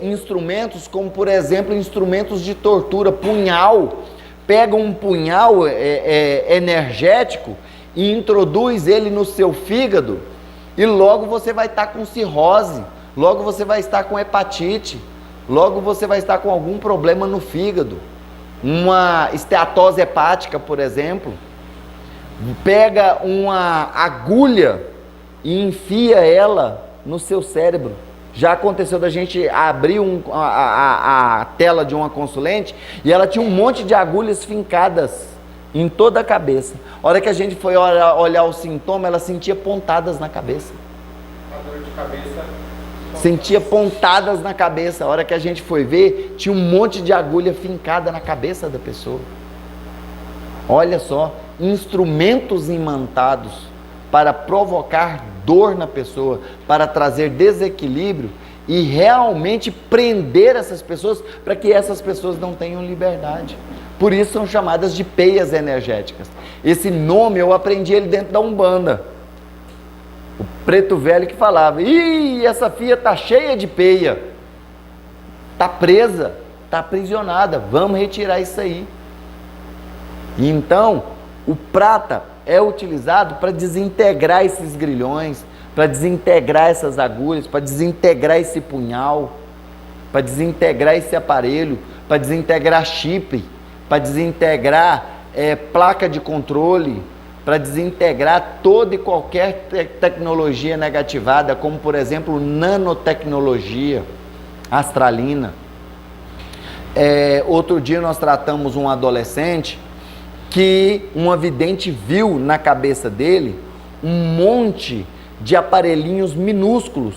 Speaker 1: instrumentos como, por exemplo, instrumentos de tortura, punhal. Pega um punhal energético e introduz ele no seu fígado e logo você vai estar com cirrose, logo você vai estar com hepatite, logo você vai estar com algum problema no fígado, uma esteatose hepática, por exemplo. Pega uma agulha e enfia ela no seu cérebro. Já aconteceu da gente abrir a tela de uma consulente e ela tinha um monte de agulhas fincadas em toda a cabeça. A hora que a gente foi olhar o sintoma, ela sentia pontadas na cabeça.
Speaker 3: A dor de cabeça.
Speaker 1: Sentia pontadas na cabeça. A hora que a gente foi ver, tinha um monte de agulha fincada na cabeça da pessoa. Olha só, instrumentos imantados para provocar dor na pessoa, para trazer desequilíbrio e realmente prender essas pessoas para que essas pessoas não tenham liberdade. Por isso são chamadas de peias energéticas. Esse nome eu aprendi ele dentro da Umbanda. O preto velho que falava, ih, essa filha tá cheia de peia, tá presa, tá aprisionada, vamos retirar isso aí. E então, o prata é utilizado para desintegrar esses grilhões, para desintegrar essas agulhas, para desintegrar esse punhal, para desintegrar esse aparelho, para desintegrar chip, para desintegrar placa de controle, para desintegrar toda e qualquer tecnologia negativada, como por exemplo nanotecnologia, astralina. Outro dia nós tratamos um adolescente que uma vidente viu na cabeça dele um monte de aparelhinhos minúsculos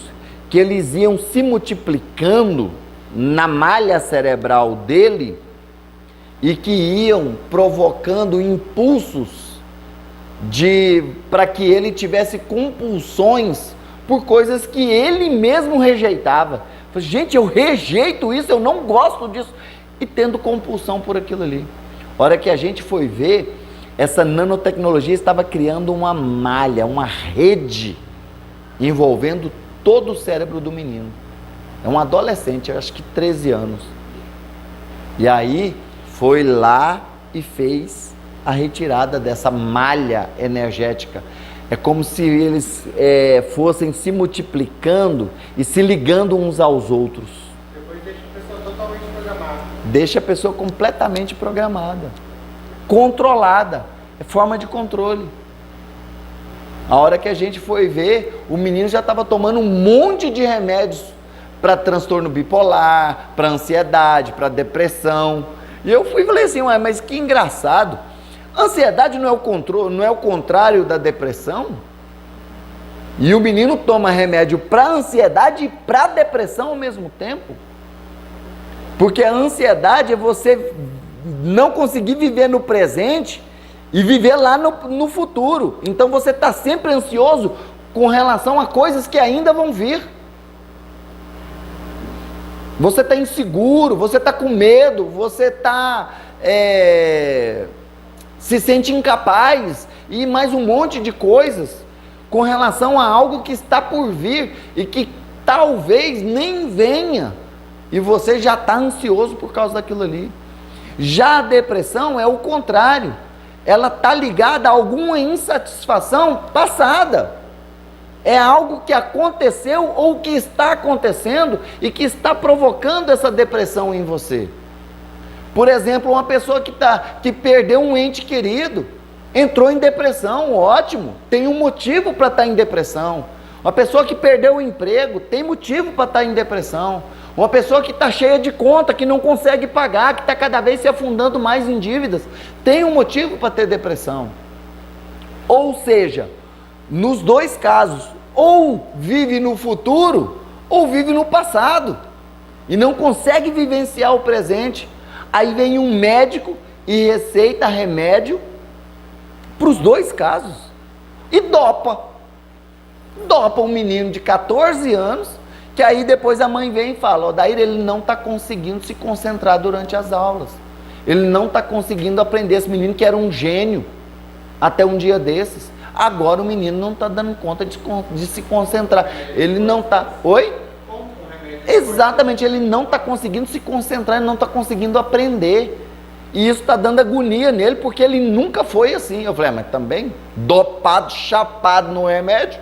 Speaker 1: que eles iam se multiplicando na malha cerebral dele e que iam provocando impulsos para que ele tivesse compulsões por coisas que ele mesmo rejeitava. Falei, gente, eu rejeito isso, eu não gosto disso. E tendo compulsão por aquilo ali. A hora que a gente foi ver, essa nanotecnologia estava criando uma malha, uma rede, envolvendo todo o cérebro do menino. É um adolescente, acho que 13 anos. E aí, foi lá e fez a retirada dessa malha energética. É como se eles fossem se multiplicando e se ligando uns aos outros.
Speaker 3: Depois deixa a pessoa totalmente programada.
Speaker 1: Deixa a pessoa completamente programada, controlada, é forma de controle. A hora que a gente foi ver, o menino já estava tomando um monte de remédios para transtorno bipolar, para ansiedade, para depressão. E eu fui e falei assim, ué, mas que engraçado. Ansiedade não é o contrário da depressão? E o menino toma remédio para ansiedade e para depressão ao mesmo tempo. Porque a ansiedade é você não conseguir viver no presente e viver lá no futuro. Então você está sempre ansioso com relação a coisas que ainda vão vir. Você está inseguro, você está com medo, você está se sente incapaz e mais um monte de coisas com relação a algo que está por vir e que talvez nem venha e você já está ansioso por causa daquilo ali. Já a depressão é o contrário, ela está ligada a alguma insatisfação passada. É algo que aconteceu ou que está acontecendo e que está provocando essa depressão em você. Por exemplo, uma pessoa que perdeu um ente querido, entrou em depressão, ótimo, tem um motivo para estar em depressão. Uma pessoa que perdeu o emprego, tem motivo para estar em depressão. Uma pessoa que está cheia de conta, que não consegue pagar, que está cada vez se afundando mais em dívidas, tem um motivo para ter depressão. Ou seja, nos dois casos, ou vive no futuro, ou vive no passado, e não consegue vivenciar o presente. Aí vem um médico e receita remédio para os dois casos, e dopa um menino de 14 anos, que aí depois a mãe vem e fala, Odair, ele não está conseguindo se concentrar durante as aulas, ele não está conseguindo aprender. Esse menino que era um gênio até um dia desses, agora o menino não está dando conta de se concentrar, ele não está... Oi? Exatamente, ele não está conseguindo se concentrar, ele não está conseguindo aprender, e isso está dando agonia nele, porque ele nunca foi assim. Eu falei, mas também, dopado, chapado no remédio.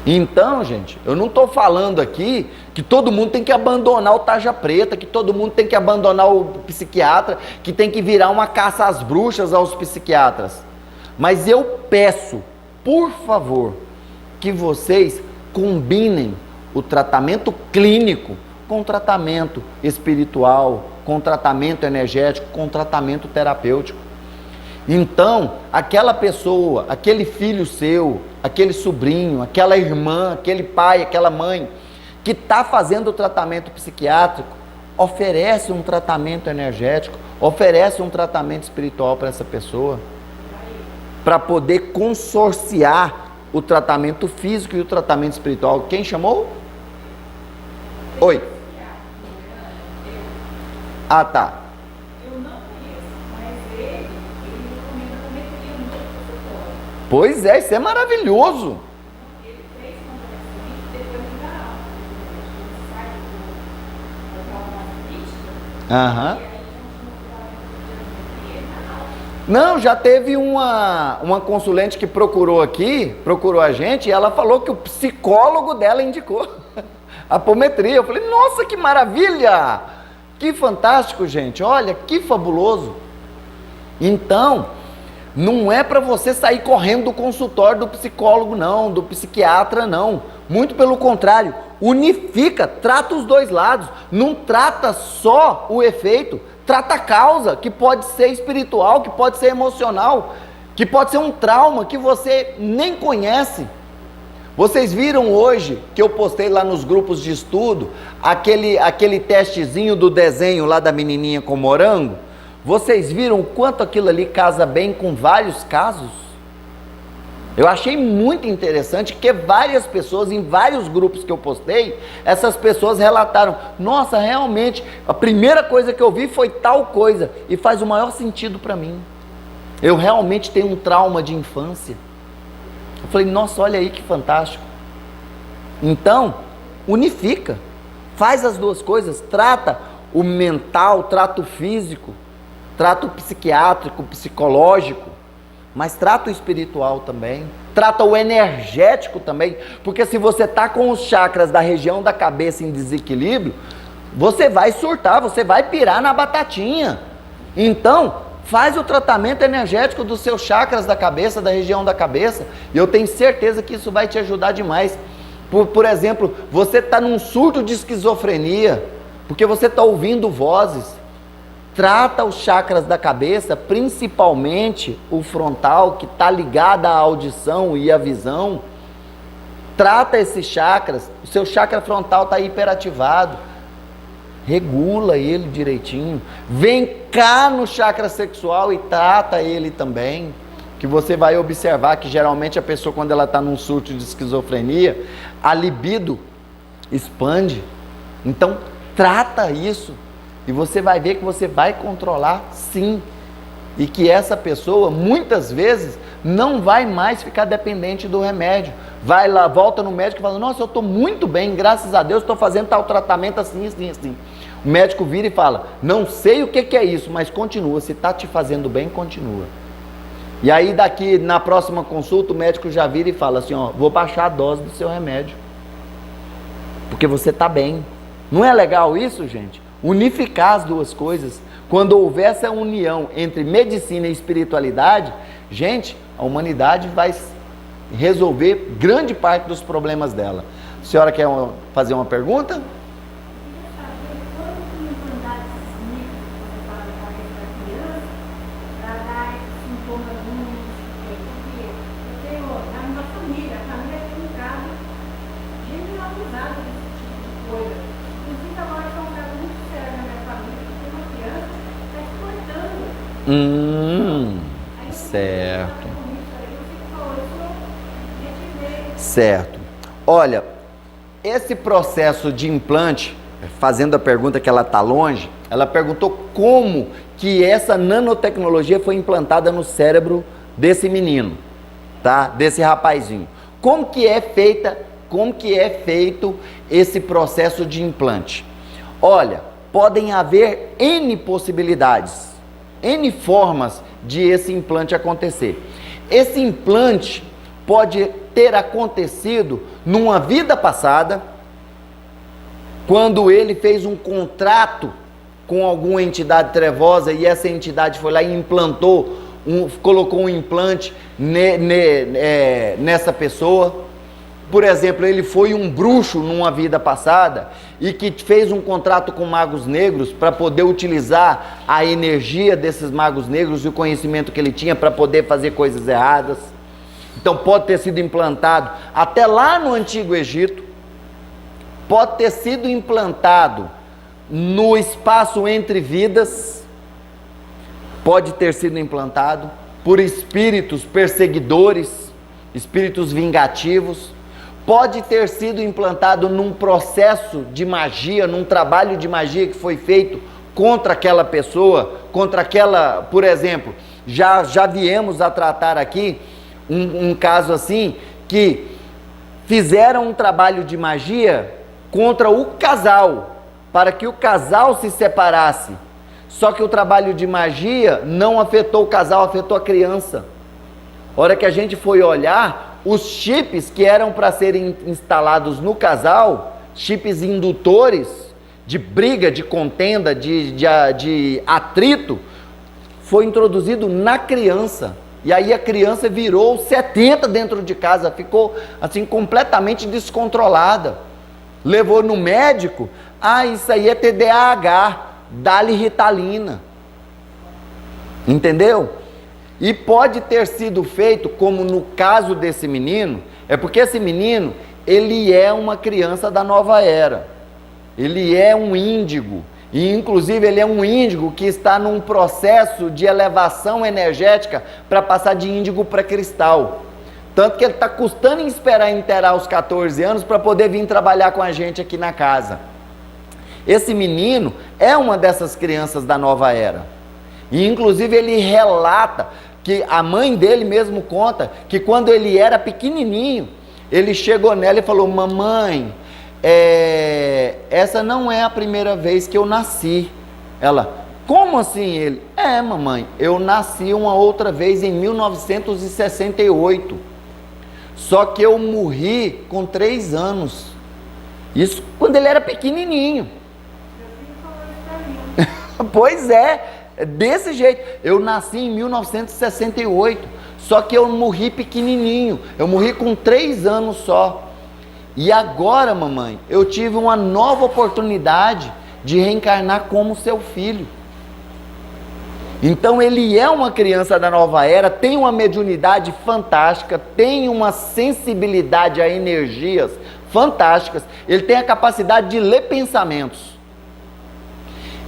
Speaker 1: Então, gente, eu não estou falando aqui que todo mundo tem que abandonar o tarja preta, que todo mundo tem que abandonar o psiquiatra, que tem que virar uma caça às bruxas aos psiquiatras. Mas eu peço, por favor, que vocês combinem o tratamento clínico com tratamento espiritual, com tratamento energético, com tratamento terapêutico. Então, aquela pessoa, aquele filho seu, aquele sobrinho, aquela irmã, aquele pai, aquela mãe, que está fazendo o tratamento psiquiátrico, oferece um tratamento energético, oferece um tratamento espiritual para essa pessoa, para poder consorciar o tratamento físico e o tratamento espiritual. Quem chamou? Oi. Ah, tá.
Speaker 2: Eu não conheço, mas ele recomenda apometria no consultório.
Speaker 1: Pois é, isso é maravilhoso.
Speaker 2: Ele fez uma paciente depois de dar alta. Ele sai do trauma crítica.
Speaker 1: Aham.
Speaker 2: E aí continua na alta.
Speaker 1: Não, já teve uma consulente que procurou a gente, e ela falou que o psicólogo dela indicou a apometria. Eu falei, nossa, que maravilha! Que fantástico, gente, olha, que fabuloso. Então, não é para você sair correndo do consultório do psicólogo não, do psiquiatra não. Muito pelo contrário, unifica, trata os dois lados. Não trata só o efeito, trata a causa, que pode ser espiritual, que pode ser emocional, que pode ser um trauma que você nem conhece. Vocês viram hoje que eu postei lá nos grupos de estudo aquele testezinho do desenho lá da menininha com morango? Vocês viram o quanto aquilo ali casa bem com vários casos? Eu achei muito interessante que várias pessoas, em vários grupos que eu postei, essas pessoas relataram: nossa, realmente, a primeira coisa que eu vi foi tal coisa, e faz o maior sentido para mim. Eu realmente tenho um trauma de infância. Eu falei: nossa, olha aí que fantástico. Então, unifica, faz as duas coisas, trata o mental, trata o físico, trata o psiquiátrico, o psicológico, mas trata o espiritual também, trata o energético também, porque se você está com os chakras da região da cabeça em desequilíbrio, você vai surtar, você vai pirar na batatinha. Então, faz o tratamento energético dos seus chakras da cabeça, da região da cabeça, e eu tenho certeza que isso vai te ajudar demais. Por exemplo, você está num surto de esquizofrenia, porque você está ouvindo vozes. Trata os chakras da cabeça, principalmente o frontal, que está ligado à audição e à visão. Trata esses chakras, o seu chakra frontal está hiperativado. Regula ele direitinho. Vem cá no chakra sexual e trata ele também. Que você vai observar que geralmente a pessoa, quando ela está num surto de esquizofrenia, a libido expande. Então, trata isso. E você vai ver que você vai controlar sim. E que essa pessoa, muitas vezes, não vai mais ficar dependente do remédio. Vai lá, volta no médico e fala: nossa, eu estou muito bem, graças a Deus, estou fazendo tal tratamento assim, assim, assim. O médico vira e fala: não sei o que é isso, mas continua. Se está te fazendo bem, continua. E aí daqui, na próxima consulta, o médico já vira e fala assim: ó, vou baixar a dose do seu remédio. Porque você está bem. Não é legal isso, gente? Unificar as duas coisas. Quando houver essa união entre medicina e espiritualidade, gente, a humanidade vai resolver grande parte dos problemas dela. A senhora quer fazer uma pergunta? Certo. Certo. Olha, esse processo de implante, fazendo a pergunta que ela está longe, ela perguntou como que essa nanotecnologia foi implantada no cérebro desse menino, tá? Desse rapazinho. Como que é feito esse processo de implante? Olha, podem haver N possibilidades, N formas de esse implante acontecer. Esse implante pode ter acontecido numa vida passada, quando ele fez um contrato com alguma entidade trevosa e essa entidade foi lá e implantou, colocou um implante nessa pessoa. Por exemplo, ele foi um bruxo numa vida passada e que fez um contrato com magos negros para poder utilizar a energia desses magos negros e o conhecimento que ele tinha para poder fazer coisas erradas. Então pode ter sido implantado até lá no Antigo Egito, pode ter sido implantado no espaço entre vidas, pode ter sido implantado por espíritos perseguidores, espíritos vingativos. Pode ter sido implantado num processo de magia, num trabalho de magia que foi feito contra aquela pessoa, contra aquela, por exemplo, já viemos a tratar aqui um caso assim, que fizeram um trabalho de magia contra o casal, para que o casal se separasse. Só que o trabalho de magia não afetou o casal, afetou a criança. A hora que a gente foi olhar, os chips que eram para serem instalados no casal, chips indutores de briga, de contenda, de atrito, foi introduzido na criança. E aí a criança virou 70 dentro de casa, ficou assim completamente descontrolada. Levou no médico: isso aí é TDAH, dá-lhe Ritalina. Entendeu? E pode ter sido feito, como no caso desse menino, É porque esse menino, ele é uma criança da nova era. Ele é um índigo. E inclusive ele é um índigo que está num processo de elevação energética para passar de índigo para cristal. Tanto que ele está custando em esperar inteirar os 14 anos para poder vir trabalhar com a gente aqui na casa. Esse menino é uma dessas crianças da nova era. E inclusive ele relata que a mãe dele mesmo conta que quando ele era pequenininho, ele chegou nela e falou: mamãe, essa não é a primeira vez que eu nasci. Ela: como assim? Ele: mamãe, eu nasci uma outra vez em 1968. Só que eu morri com 3 anos. Isso quando ele era pequenininho. Pois é, desse jeito. Eu nasci em 1968. Só que eu morri pequenininho. Eu morri com 3 anos só. E agora, mamãe, eu tive uma nova oportunidade de reencarnar como seu filho. Então ele é uma criança da nova era, tem uma mediunidade fantástica, tem uma sensibilidade a energias fantásticas, ele tem a capacidade de ler pensamentos.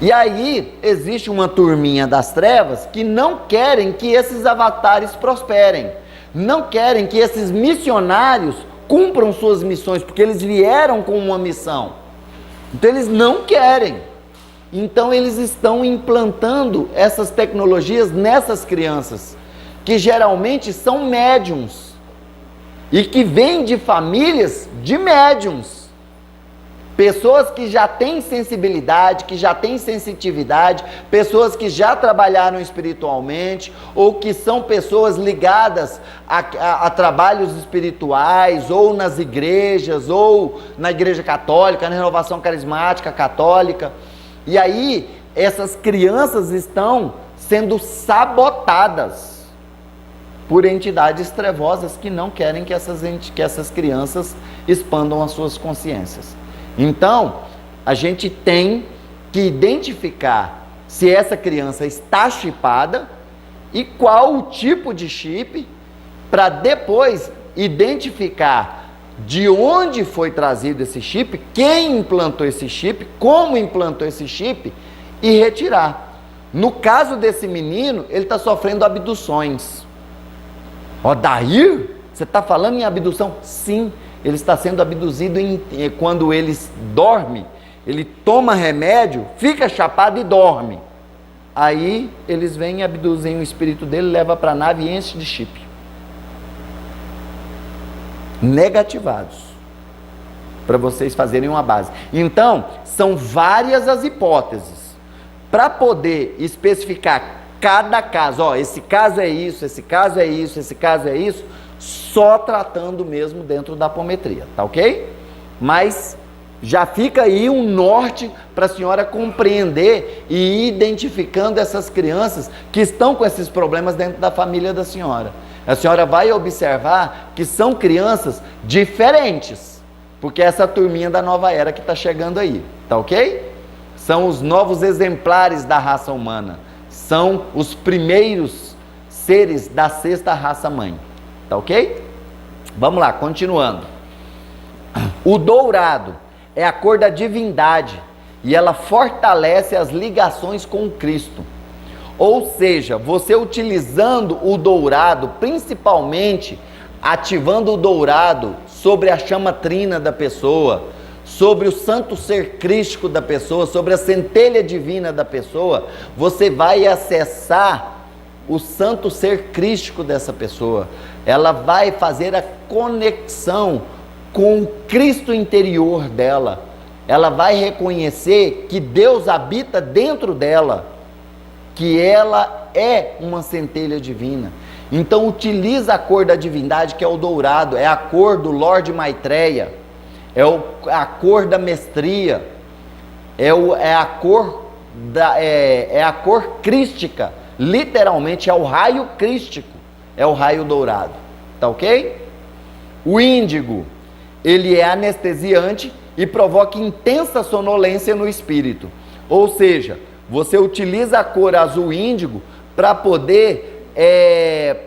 Speaker 1: E aí existe uma turminha das trevas que não querem que esses avatares prosperem, não querem que esses missionários cumpram suas missões, porque eles vieram com uma missão. Então eles não querem. Então eles estão implantando essas tecnologias nessas crianças, que geralmente são médiums, e que vêm de famílias de médiums. Pessoas que já têm sensibilidade, que já têm sensitividade, pessoas que já trabalharam espiritualmente, ou que são pessoas ligadas a trabalhos espirituais, ou nas igrejas, ou na igreja católica, na renovação carismática católica. E aí, essas crianças estão sendo sabotadas por entidades trevosas que não querem que essas crianças expandam as suas consciências. Então, a gente tem que identificar se essa criança está chipada e qual o tipo de chip, para depois identificar de onde foi trazido esse chip, quem implantou esse chip, como implantou esse chip e retirar. No caso desse menino, ele está sofrendo abduções. Odair, você está falando em abdução? Sim, ele está sendo abduzido quando ele dorme, ele toma remédio, fica chapado e dorme. Aí eles vêm e abduzem o espírito dele, leva para a nave e enche de chip. Negativados, para vocês fazerem uma base. Então, são várias as hipóteses, para poder especificar cada caso. Esse caso é isso, esse caso é isso, esse caso é isso, só tratando mesmo dentro da apometria, tá ok? Mas já fica aí um norte para a senhora compreender e ir identificando essas crianças que estão com esses problemas dentro da família da senhora. A senhora vai observar que são crianças diferentes, porque essa turminha da nova era que está chegando aí, tá ok? São os novos exemplares da raça humana, são os primeiros seres da 6ª raça mãe, tá ok? Vamos lá, continuando. O dourado é a cor da divindade e ela fortalece as ligações com Cristo. Ou seja, você utilizando o dourado, principalmente ativando o dourado sobre a chama trina da pessoa, sobre o santo ser crístico da pessoa, sobre a centelha divina da pessoa, você vai acessar o santo ser crístico dessa pessoa. Ela vai fazer a conexão com o Cristo interior dela. Ela vai reconhecer que Deus habita dentro dela, que ela é uma centelha divina. Então utiliza a cor da divindade, que é o dourado, é a cor do Lorde Maitreya, a cor da mestria, é a cor crística, literalmente é o raio crístico, é o raio dourado, tá ok? O índigo, ele é anestesiante e provoca intensa sonolência no espírito, ou seja, você utiliza a cor azul índigo para poder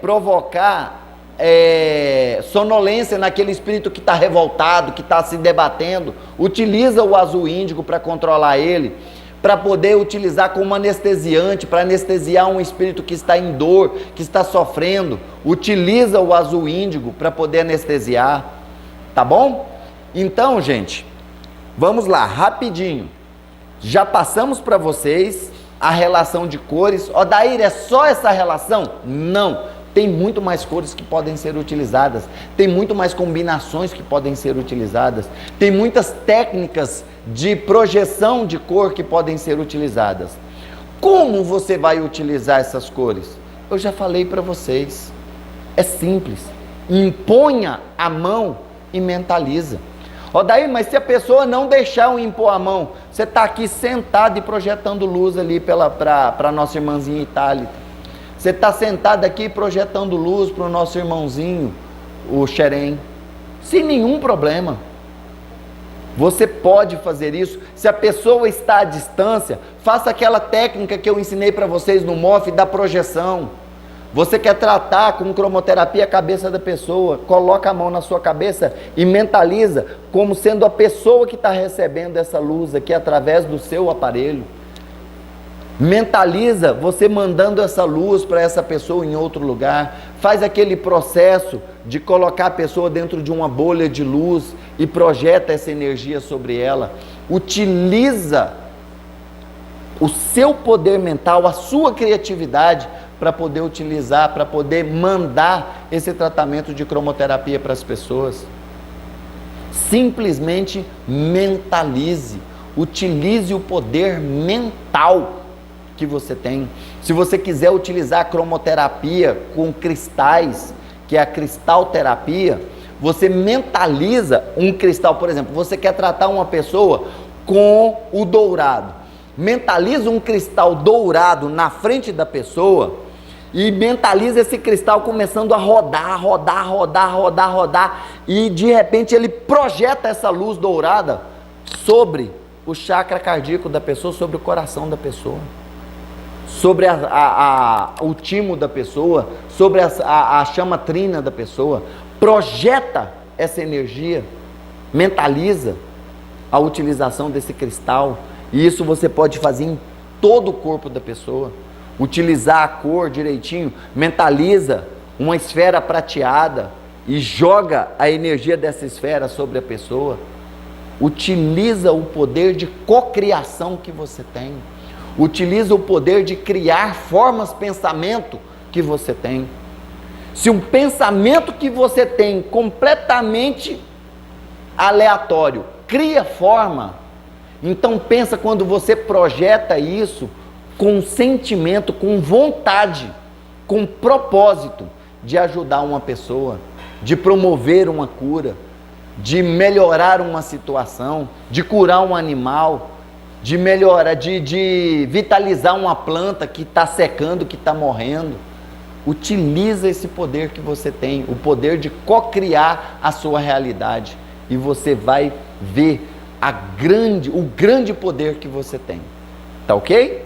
Speaker 1: provocar sonolência naquele espírito que está revoltado, que está se debatendo, utiliza o azul índigo para controlar ele, para poder utilizar como anestesiante, para anestesiar um espírito que está em dor, que está sofrendo, utiliza o azul índigo para poder anestesiar, tá bom? Então, gente, vamos lá, rapidinho, já passamos para vocês a relação de cores. Odair, é só essa relação? Não. Tem muito mais cores que podem ser utilizadas, tem muito mais combinações que podem ser utilizadas, tem muitas técnicas de projeção de cor que podem ser utilizadas. Como você vai utilizar essas cores? Eu já falei para vocês, é simples, imponha a mão e mentaliza. Odair, mas se a pessoa não deixar eu impor a mão, você está aqui sentado e projetando luz ali para a nossa irmãzinha Itália. Você está sentado aqui projetando luz para o nosso irmãozinho, o Xerém, sem nenhum problema. Você pode fazer isso. Se a pessoa está à distância, faça aquela técnica que eu ensinei para vocês no MOF da projeção. Você quer tratar com cromoterapia a cabeça da pessoa, coloca a mão na sua cabeça e mentaliza como sendo a pessoa que está recebendo essa luz aqui através do seu aparelho. Mentaliza você mandando essa luz para essa pessoa em outro lugar. Faz aquele processo de colocar a pessoa dentro de uma bolha de luz e projeta essa energia sobre ela. Utiliza o seu poder mental, a sua criatividade para poder utilizar, para poder mandar esse tratamento de cromoterapia para as pessoas. Simplesmente mentalize, utilize o poder mental que você tem. Se você quiser utilizar a cromoterapia com cristais, que é a cristalterapia, você mentaliza um cristal, por exemplo, você quer tratar uma pessoa com o dourado, mentaliza um cristal dourado na frente da pessoa e mentaliza esse cristal começando a rodar, e de repente ele projeta essa luz dourada sobre o chakra cardíaco da pessoa, sobre o coração da pessoa, sobre o timo da pessoa, sobre a chama trina da pessoa. Projeta essa energia, mentaliza a utilização desse cristal, e isso você pode fazer em todo o corpo da pessoa. Utilizar a cor direitinho, mentaliza uma esfera prateada e joga a energia dessa esfera sobre a pessoa. Utiliza o poder de cocriação que você tem. Utiliza o poder de criar formas, pensamento que você tem. Se um pensamento que você tem completamente aleatório cria forma, então pensa quando você projeta isso com sentimento, com vontade, com propósito de ajudar uma pessoa, de promover uma cura, de melhorar uma situação, de curar um animal, de melhorar, de vitalizar uma planta que está secando, que está morrendo. Utiliza esse poder que você tem, o poder de cocriar a sua realidade, e você vai ver o grande poder que você tem. Tá ok?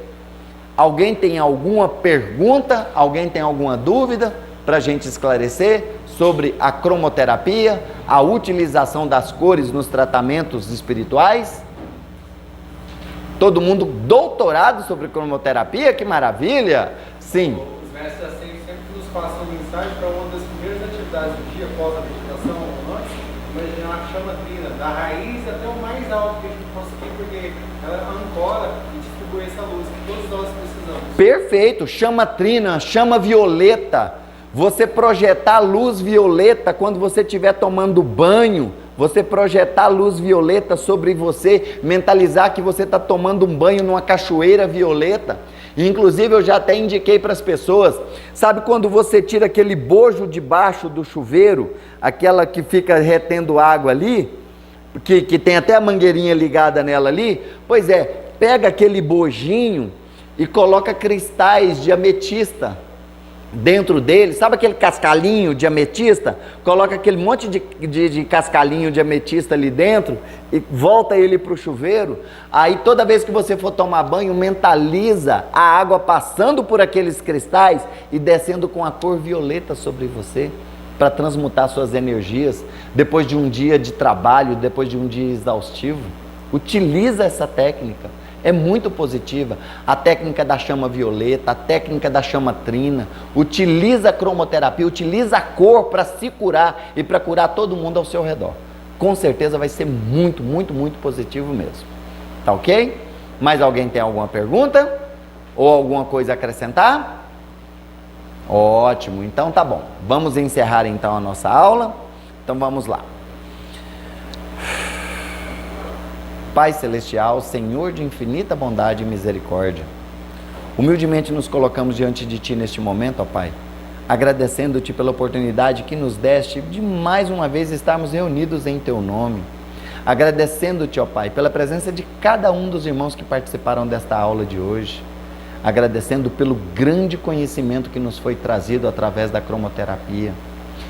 Speaker 1: Alguém tem alguma pergunta? Alguém tem alguma dúvida para a gente esclarecer sobre a cromoterapia, a utilização das cores nos tratamentos espirituais? Todo mundo doutorado sobre cromoterapia? Que maravilha! Sim.
Speaker 3: Os mestres assim sempre nos passam mensagem para uma das primeiras atividades do dia, após a meditação ou antes, imaginar a chama trina, da raiz até o mais alto que a gente conseguir, porque ela ancora e distribui essa luz que todos nós precisamos. Perfeito, chama trina, chama violeta. Você projetar luz violeta quando você estiver tomando banho, você projetar luz violeta sobre você, mentalizar que você está tomando um banho numa cachoeira violeta. Inclusive eu já até indiquei para as pessoas, sabe quando você tira aquele bojo debaixo do chuveiro, aquela que fica retendo água ali, que tem até a mangueirinha ligada nela ali? Pois é, pega aquele bojinho e coloca cristais de ametista dentro dele, sabe aquele cascalhinho de ametista? Coloca aquele monte de cascalhinho de ametista ali dentro e volta ele para o chuveiro. Aí toda vez que você for tomar banho, mentaliza a água passando por aqueles cristais e descendo com a cor violeta sobre você.
Speaker 1: para transmutar suas energias depois de um dia de trabalho, depois de um dia exaustivo. Utiliza essa técnica, é muito positiva. A técnica da chama violeta, a técnica da chama trina. Utiliza a cromoterapia, utiliza a cor para se curar e para curar todo mundo ao seu redor. Com certeza vai ser muito, muito, muito positivo mesmo. Tá ok? Mais alguém tem alguma pergunta? Ou alguma coisa a acrescentar? Ótimo, então tá bom. Vamos encerrar então a nossa aula. Então vamos lá. Pai Celestial, Senhor de infinita bondade e misericórdia, humildemente nos colocamos diante de Ti neste momento, ó Pai, agradecendo-Te pela oportunidade que nos deste de mais uma vez estarmos reunidos em Teu nome. Agradecendo-Te, ó Pai, pela presença de cada um dos irmãos que participaram desta aula de hoje. Agradecendo pelo grande conhecimento que nos foi trazido através da cromoterapia,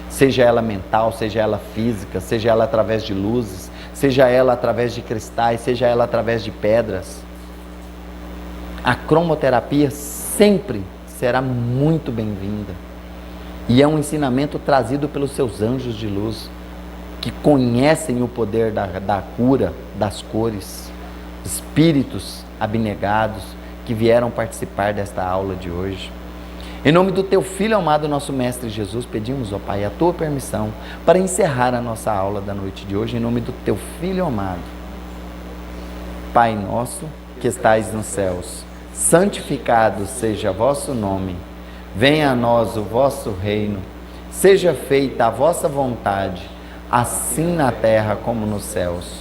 Speaker 1: seja ela mental, seja ela física, seja ela através de luzes, seja ela através de cristais, seja ela através de pedras. A cromoterapia sempre será muito bem-vinda e é um ensinamento trazido pelos seus anjos de luz, que conhecem o poder da cura, das cores, espíritos abnegados, que vieram participar desta aula de hoje. Em nome do Teu Filho amado, nosso Mestre Jesus, pedimos, ó Pai, a Tua permissão para encerrar a nossa aula da noite de hoje, em nome do Teu Filho amado. Pai nosso, que estais nos céus, santificado seja vosso nome, venha a nós o vosso reino, seja feita a vossa vontade, assim na terra como nos céus.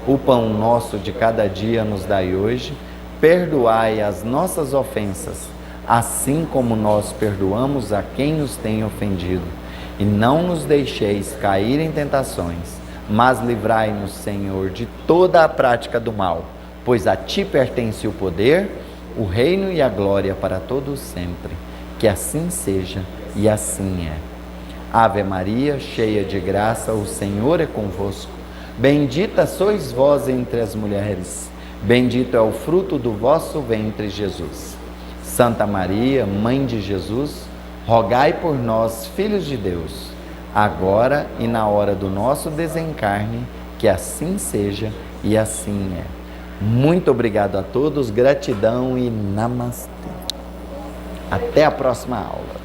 Speaker 1: O pão nosso de cada dia nos dai hoje, perdoai as nossas ofensas, assim como nós perdoamos a quem nos tem ofendido. E não nos deixeis cair em tentações, mas livrai-nos, Senhor, de toda a prática do mal, pois a Ti pertence o poder, o reino e a glória para todos sempre. Que assim seja e assim é. Ave Maria, cheia de graça, o Senhor é convosco. Bendita sois vós entre as mulheres. Bendito é o fruto do vosso ventre, Jesus. Santa Maria, Mãe de Jesus, rogai por nós, filhos de Deus, agora e na hora do nosso desencarne, que assim seja e assim é. Muito obrigado a todos, gratidão e namastê. Até a próxima aula.